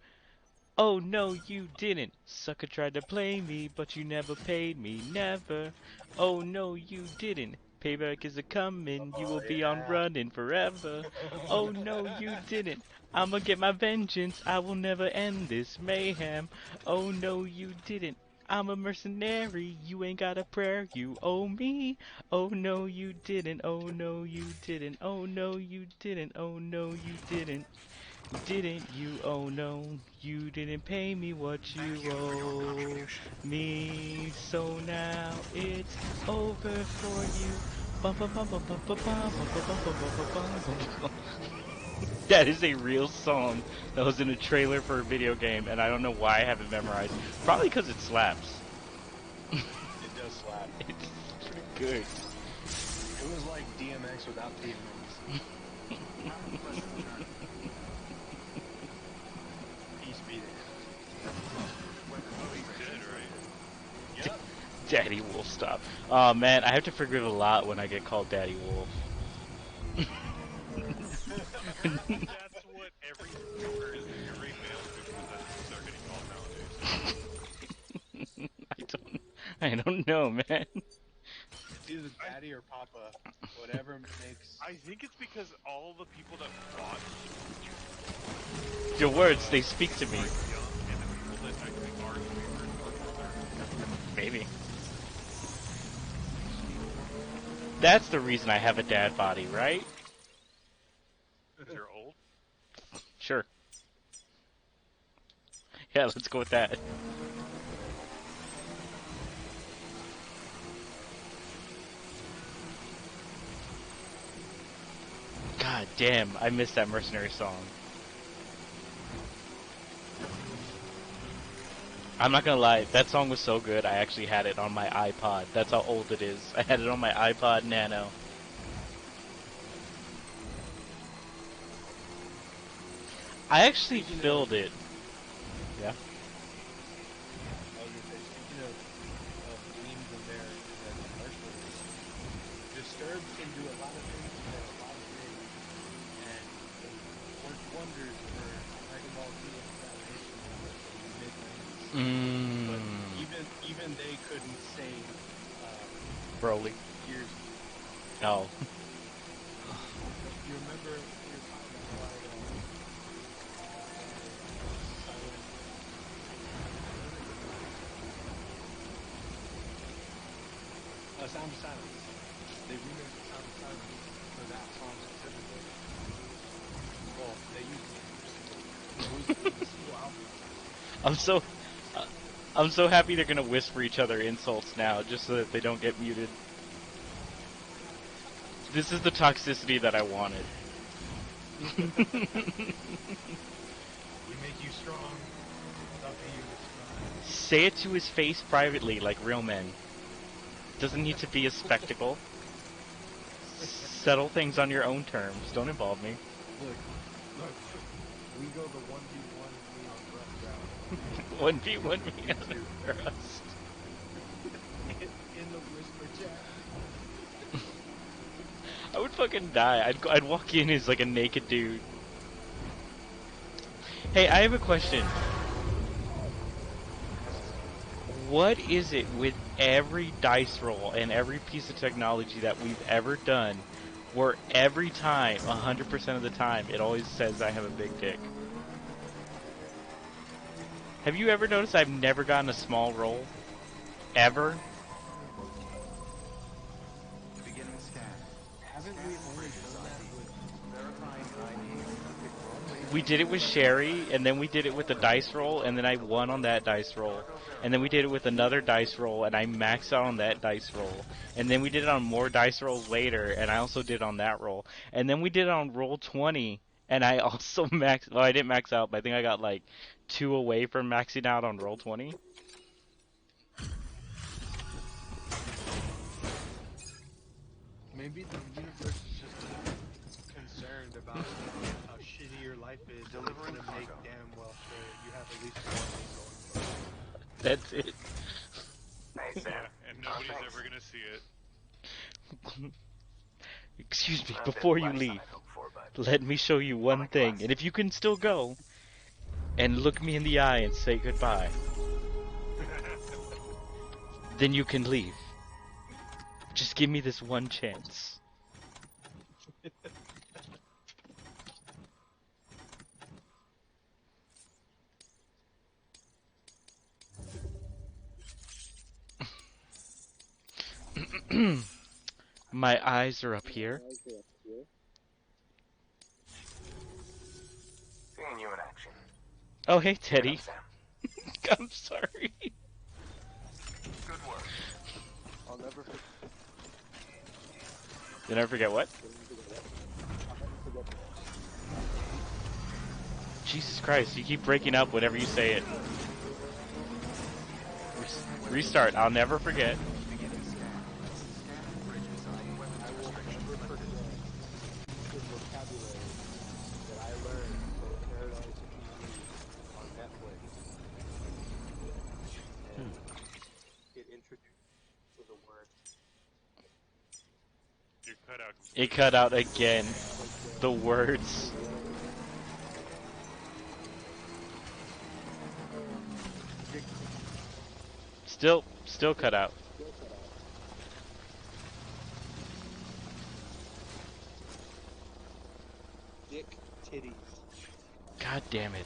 Oh no, you didn't. Sucker tried to play me, but you never paid me, never. Oh no, you didn't. Payback is a coming, you Oh will be on yeah. running forever. Oh no, you didn't. I'ma get my vengeance, I will never end this mayhem. Oh no, you didn't. I'm a mercenary, you ain't got a prayer, you owe me. Oh no, you didn't. Oh no, you didn't. Oh no, you didn't. Oh no, you didn't. Didn't you? Oh no, you didn't pay me what Thank you you for your owe contribution. me. So now it's over for you. Bum bum bum bum bum bum bum bum bum bum bum bum bum bum bum. That is a real song that was in a trailer for a video game, and I don't know why I have it memorized. Probably because it slaps. It does slap. It's pretty good. It was like DMX without DMX. Have a pleasant journey. Peace be to him. Weapons Oh, will he's ready. dead, right? Yep. Daddy Wolf, stop. Oh man, I have to forgive a lot when I get called Daddy Wolf. That's what every every male super possession start getting called nowadays. I don't know, man. It's either I daddy or papa. Whatever makes. I think it's because all the people that watch Your words, they speak to me. are young, and the people that actually are streamers are older. Maybe. That's the reason I have a dad body, right? Because you're old. Sure. Yeah, let's go with that. God damn, I missed that mercenary song. I'm not gonna lie, that song was so good, I actually had it on my iPod. That's how old it is. I had it on my iPod Nano. I actually Speaking of, filled it. Yeah. I was gonna say, speaking of memes and their commercials, Disturbed can do a lot of things for a lot of kids, and they worked wonders for Dragon Ball Z X animation in the mid '90s. But Mmm. even they couldn't save um, Broly. years. Oh. You remember your time I wanted silent. What is it? Sound of Silence. They remixed the Sound of Silence for that song specifically. Well, they used the samples. It was a single album. I'm so uh, I'm so happy they're gonna whisper each other insults now, just so that they don't get muted. This is the toxicity that I wanted. We make you strong. It's up to you to survive. Say it to his face privately, like real men. Doesn't need to be a spectacle. Settle things on your own terms. Don't involve me. Look, look. We go the 1v1 me on Rust route. 1v1 me You on two the Rust. in the whisper chat. I would fucking die. I'd walk in as like a naked dude. Hey, I have a question. What is it with every dice roll and every piece of technology that we've ever done where every time, 100% of the time, it always says I have a big dick? Have you ever noticed I've never gotten a small roll? Ever? Beginning scan. Haven't we Scan only previous done that ID. with Verifying ID. Pick one We did it with Sherry, and then we did it with a dice roll, and then I won on that dice roll. cargo And then we verified. did it with another dice roll, and I maxed out on that dice roll. And then we did it on more dice rolls later, and I also did on that roll. And then we did it on roll 20, and I also maxed. Well, I didn't max out, but I think I got like 2 away from maxing out on roll 20. maybe the universe is just concerned about how shitty your life is, and it's Delivering gonna make cargo. damn well sure you have at least one thing going for you. That's it. Hey, Sam. Yeah, and nobody's Thanks. ever gonna see it. Excuse me, A bit before you less than leave. I'd hoped for, but Let me show you one thing, and if you can still go and look me in the eye and say goodbye, then you can leave. Just give me this one chance. My eyes are up here. Seeing you in action. Oh, hey, Get up, Teddy. Sam. I'm sorry. Good work. I'll never forget. You'll never forget what? Jesus Christ, you keep breaking up whenever you say it. Restart. I'll never forget. Beginning scan. Scanning bridges on weapons I will restriction never permitted. forget the vocabulary that I learned from Paradise TV on Netflix, and it introduced to the word You cut out It completely. cut out again. The words. Still cut out. dick titties. God damn it.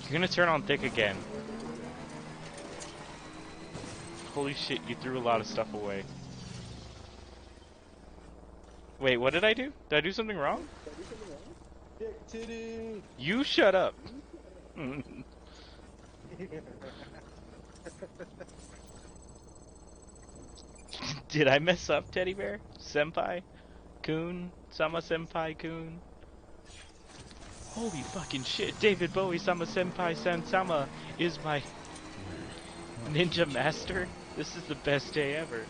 You're gonna turn on thick again. Holy shit, you threw a lot of stuff away. Wait, what did I do? Did I do something wrong? Dick titty. You shut up. Did I mess up, Teddy Bear? Senpai? Kun? Sama Senpai Kun? Holy fucking shit, David Bowie Sama Senpai Sama is my ninja master? This is the best day ever.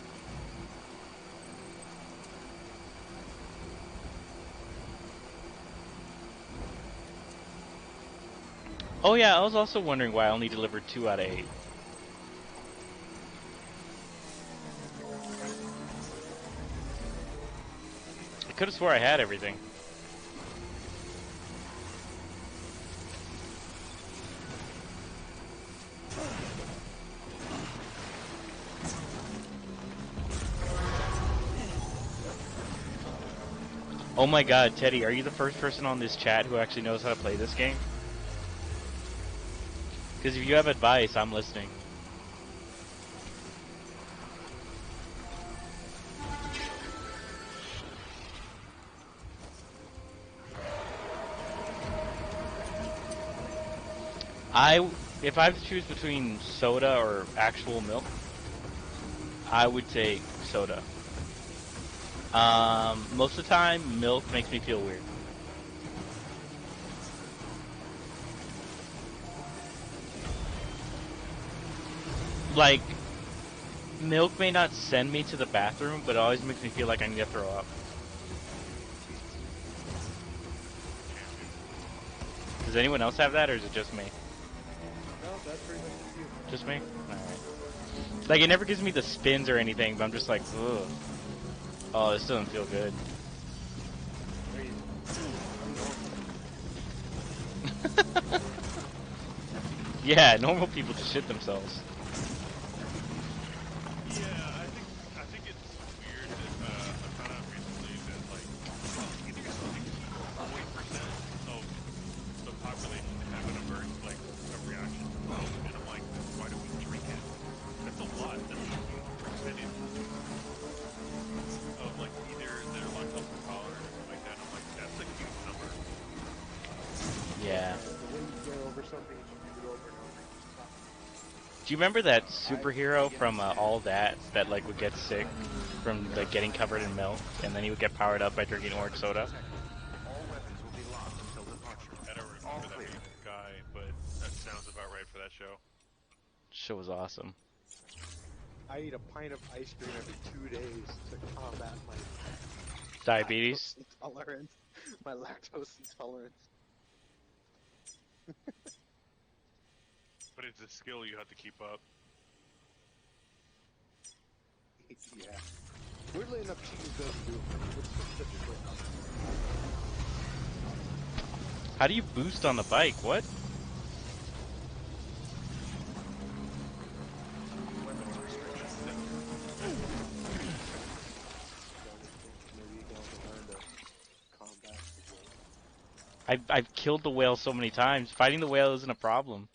Oh yeah, I was also wondering why I only delivered 2 out of 8. I could have swore I had everything. Oh my god, Teddy, are you the first person on this chat who actually knows how to play this game? Because if you have advice, I'm listening. If I have to choose between soda or actual milk, I would take soda. Most of the time, milk makes me feel weird. Like, milk may not send me to the bathroom, but it always makes me feel like I need to throw up. Does anyone else have that, or is it just me? No, that's pretty much just you. Just me? Alright. Like, it never gives me the spins or anything, but I'm just like, ugh. Oh, this doesn't feel good. Crazy. I'm normal. Yeah, normal people just shit themselves. Yeah, I think it's weird that I found out recently that like I think it's like 40% of the population have an like a reaction to milk, and I'm like, why do we drink it? That's a lot. That's a huge percentage of like either they're lactose intolerant or something like that. I'm like, that's a huge number. Yeah. The way you get over something is you do it over and over. You just stop. Do you remember that I superhero from All That like would get sick from like getting covered in milk, and then he would get powered up by drinking orange soda? All weapons will be locked until departure. I don't All remember that clear. guy, but that sounds about right for that show. Show was awesome. I eat a pint of ice cream every 2 days to combat my Diabetes. lactose intolerance. My lactose intolerance. But it's a skill you have to keep up. Yeah. Weirdly enough, cheese doesn't do it, but specifically not. How do you boost on the bike? What? Weapons restricted. Maybe you can also learn to combat the whale. I've killed the whale so many times. Fighting the whale isn't a problem.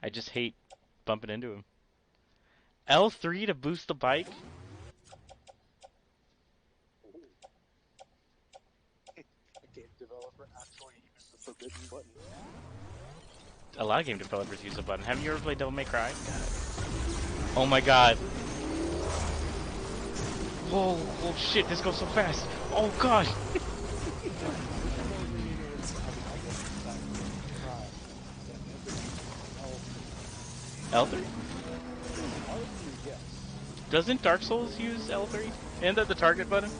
I just hate bumping into him. L3 to boost the bike? A game developer actually used the forbidden button. A lot of game developers use the button. Haven't you ever played Devil May Cry? Oh my god. Whoa, oh shit, this goes so fast. Oh god. L3? Yes. Doesn't Dark Souls use L3? Isn't that the target button?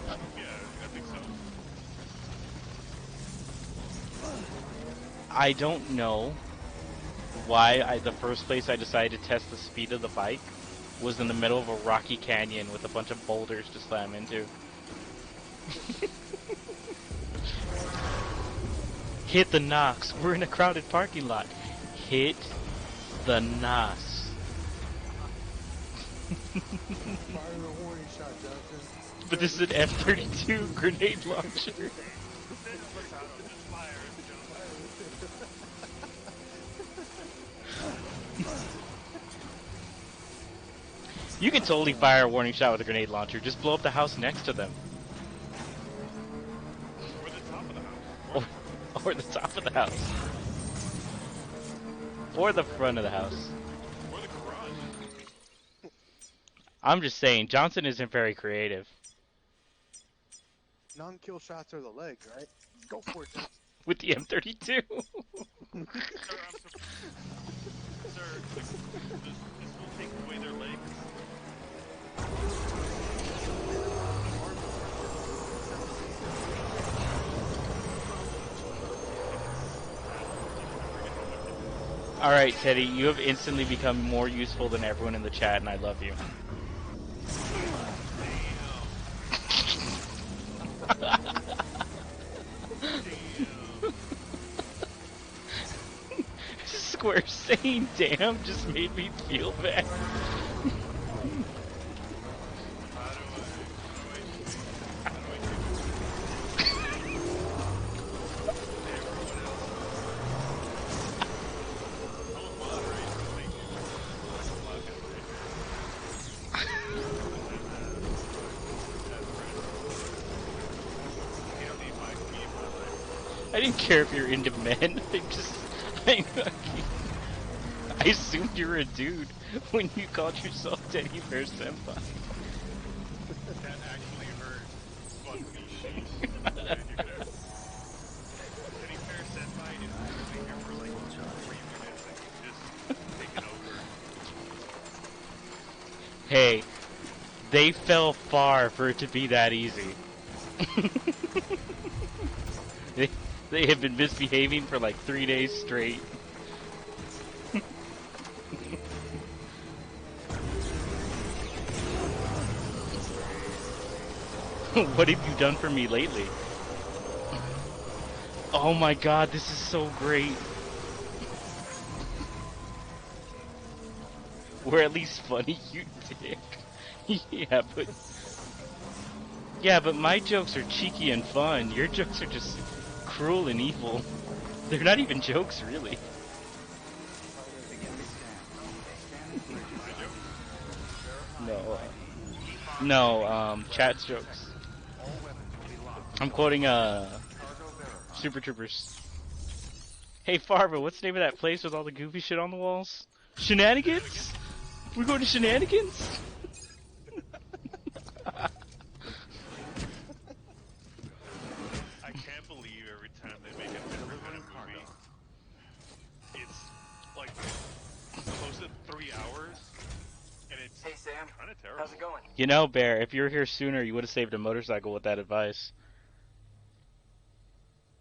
Yeah, I think so. I don't know why the first place I decided to test the speed of the bike was in the middle of a rocky canyon with a bunch of boulders to slam into. Hit the Knox. We're in a crowded parking lot. Hit the Knox. Fire the warning shot, Johnson. But this is an F-32 grenade launcher. Then Potato just fires, You can totally fire a warning shot with a grenade launcher. Just blow up the house next to them. or the top of the house. Or the top of the house. Or the front of the house. Or the garage. I'm just saying, Johnson isn't very creative. Non-kill shots are the legs, right? Go for it, Johnson. With the M32. Sir, Sir, this will take away their legs. Alright, Teddy, you have instantly become more useful than everyone in the chat, and I love you. Square saying damn just made me feel bad. I didn't care if you're into men. I assumed you were a dude when you called yourself Teddy Bear Senpai. That actually hurt. Fuck me, sheesh. Teddy Bear Senpai is literally here for like 3 minutes and he's just taking over. Hey, they fell far for it to be that easy. They have been misbehaving for like 3 days straight. What have you done for me lately? Oh my god, this is so great. We're at least funny, you dick. Yeah, but my jokes are cheeky and fun. Your jokes are just cruel and evil. They're not even jokes, really. Chat's jokes. I'm quoting, Super Troopers. Hey, Farva, what's the name of that place with all the goofy shit on the walls? Shenanigans? We're going to Shenanigans? I can't believe every time they make a different kind of movie, it's like close to 3 hours, and it's Hey Sam, kind of terrible. how's it going? You know, Bear, if you were here sooner, you would have saved a motorcycle with that advice.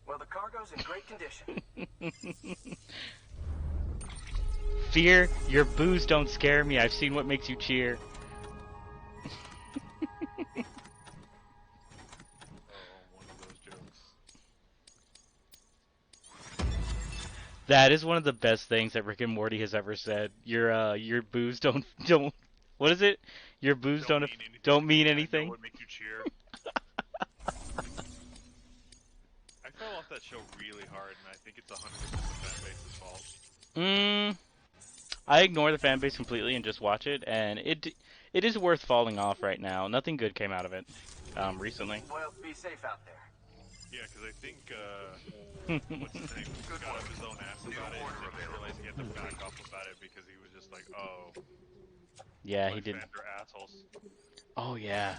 Well, the cargo's in great condition. Fear, your boos don't scare me. I've seen what makes you cheer. Oh, one of those jokes. That is one of the best things that Rick and Morty has ever said. Your boos don't what is it? Your boos Don't mean don't anything. mean Yeah, no anything. one make you cheer. I fell off that show really hard, and I think it's 100% the fan base's fault. Mm, I ignore the fan base completely and just watch it, and it is worth falling off right now. Nothing good came out of it recently. Well, be safe out there. Yeah, because I think what's his name got up his own ass about it, and then he realized he had to back off about it because he was just like, "Oh, Yeah, my he did. fans are assholes." Oh yeah.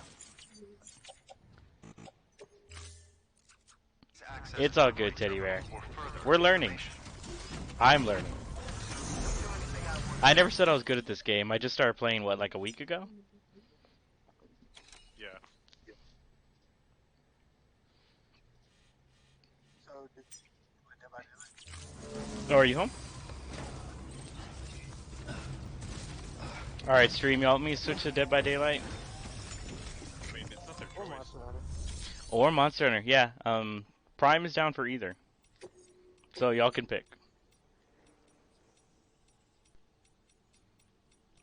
Access It's all good, Teddy Bear. for further We're learning. information. I'm learning. I never said I was good at this game. I just started playing what, like a week ago? Yeah. So, did Dead by Oh, are you home? All right, stream. Y'all want me to switch to Dead by Daylight I mean, it's not their Or choice. Monster Hunter? or Monster Hunter? Yeah. Prime is down for either, so y'all can pick.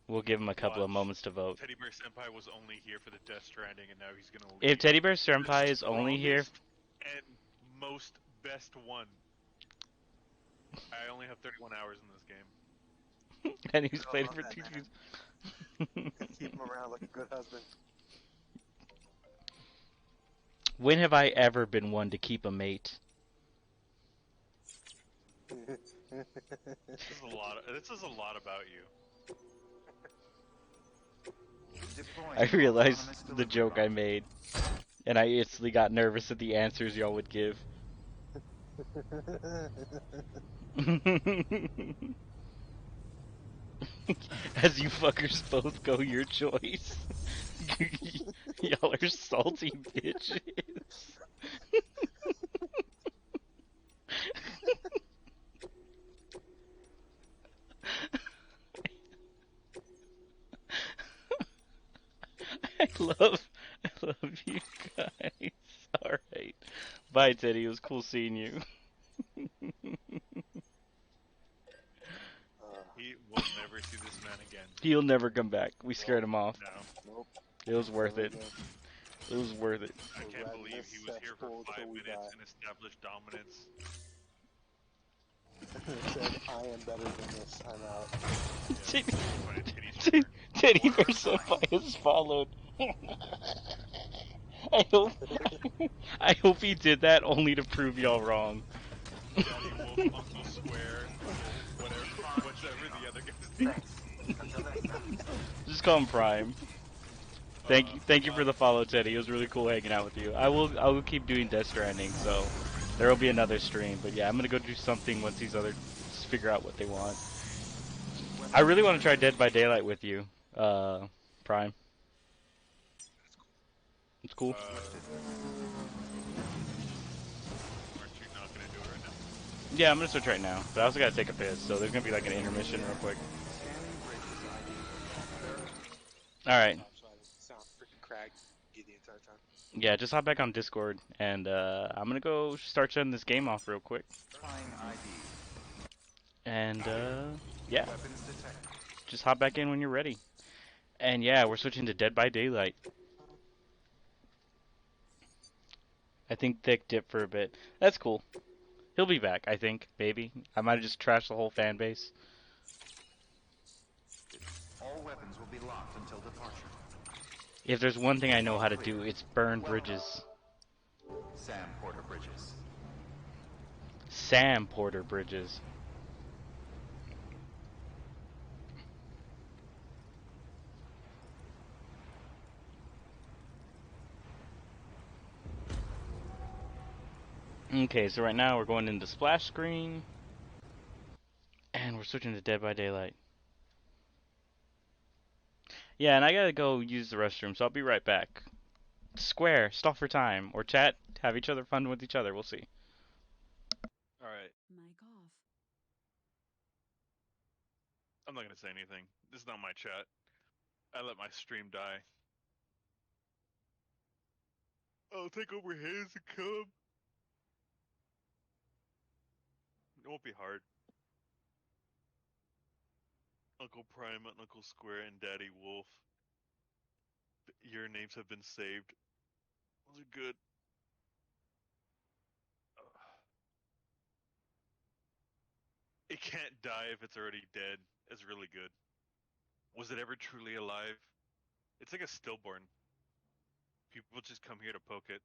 We'll give him a couple of Watch. moments to vote. Teddy Bear Senpai was only here for the Death Stranding, and now he's gonna If leave. Teddy Bear The Senpai is only here, strongest and most best one. I only have 31 hours in this game. and he's I played it love for that, two man. seasons. Keep him around like a good husband. When have I ever been one to keep a mate? This is a lot. This is a lot about you. I realized the joke I made, and I instantly got nervous at the answers y'all would give. As you fuckers both go your choice. Y'all are salty bitches. I love you guys. Alright. Bye, Teddy. It was cool seeing you. He will never see this man again. He'll never come back. We scared him off. No, Nope. It was worth Never it. again. It was worth it. I We're can't riding believe this he was here for cesspool 5 till we minutes die. and established dominance. It said, I am better than this. I'm out. Yeah, Teddy, my titties from her. Teddy Bear Senpai has followed. I hope I hope he did that only to prove y'all wrong. Daddy Wolf, Uncle Square, Uncle whatever, whatever the other guy's name. Thanks. Until next time. Just call him Prime. Thank you for the follow, Teddy. It was really cool hanging out with you. I will keep doing Death Stranding, so there will be another stream. But yeah, I'm gonna go do something once these other figure out what they want. I really want to try Dead by Daylight with you, Prime. It's cool. Aren't you not gonna do it right now? Yeah, I'm gonna switch right now, but I also gotta take a piss, so there's gonna be like an intermission real quick. All right. So I sound freaking craggy the entire time. Yeah, just hop back on Discord, and I'm gonna go start shutting this game off real quick. And yeah, just hop back in when you're ready. And yeah, we're switching to Dead by Daylight. I think Thick dipped for a bit. That's cool. He'll be back, I think, maybe. I might have just trashed the whole fan base. All weapons will be locked until departure. If there's one thing I know how to do, it's burn bridges. Sam Porter Bridges. Sam Porter Bridges. Okay, so right now we're going into splash screen. And we're switching to Dead by Daylight. Yeah, and I gotta go use the restroom, so I'll be right back. Square, stop for time. Or chat, have each other fun with each other, we'll see. Alright, Mic off. I'm not gonna say anything. This is not my chat. I let my stream die. I'll take over his and come. It won't be hard. Uncle Prime, Uncle Square, and Daddy Wolf. Your names have been saved. Those are good. It can't die if it's already dead. It's really good. Was it ever truly alive? It's like a stillborn. People just come here to poke it.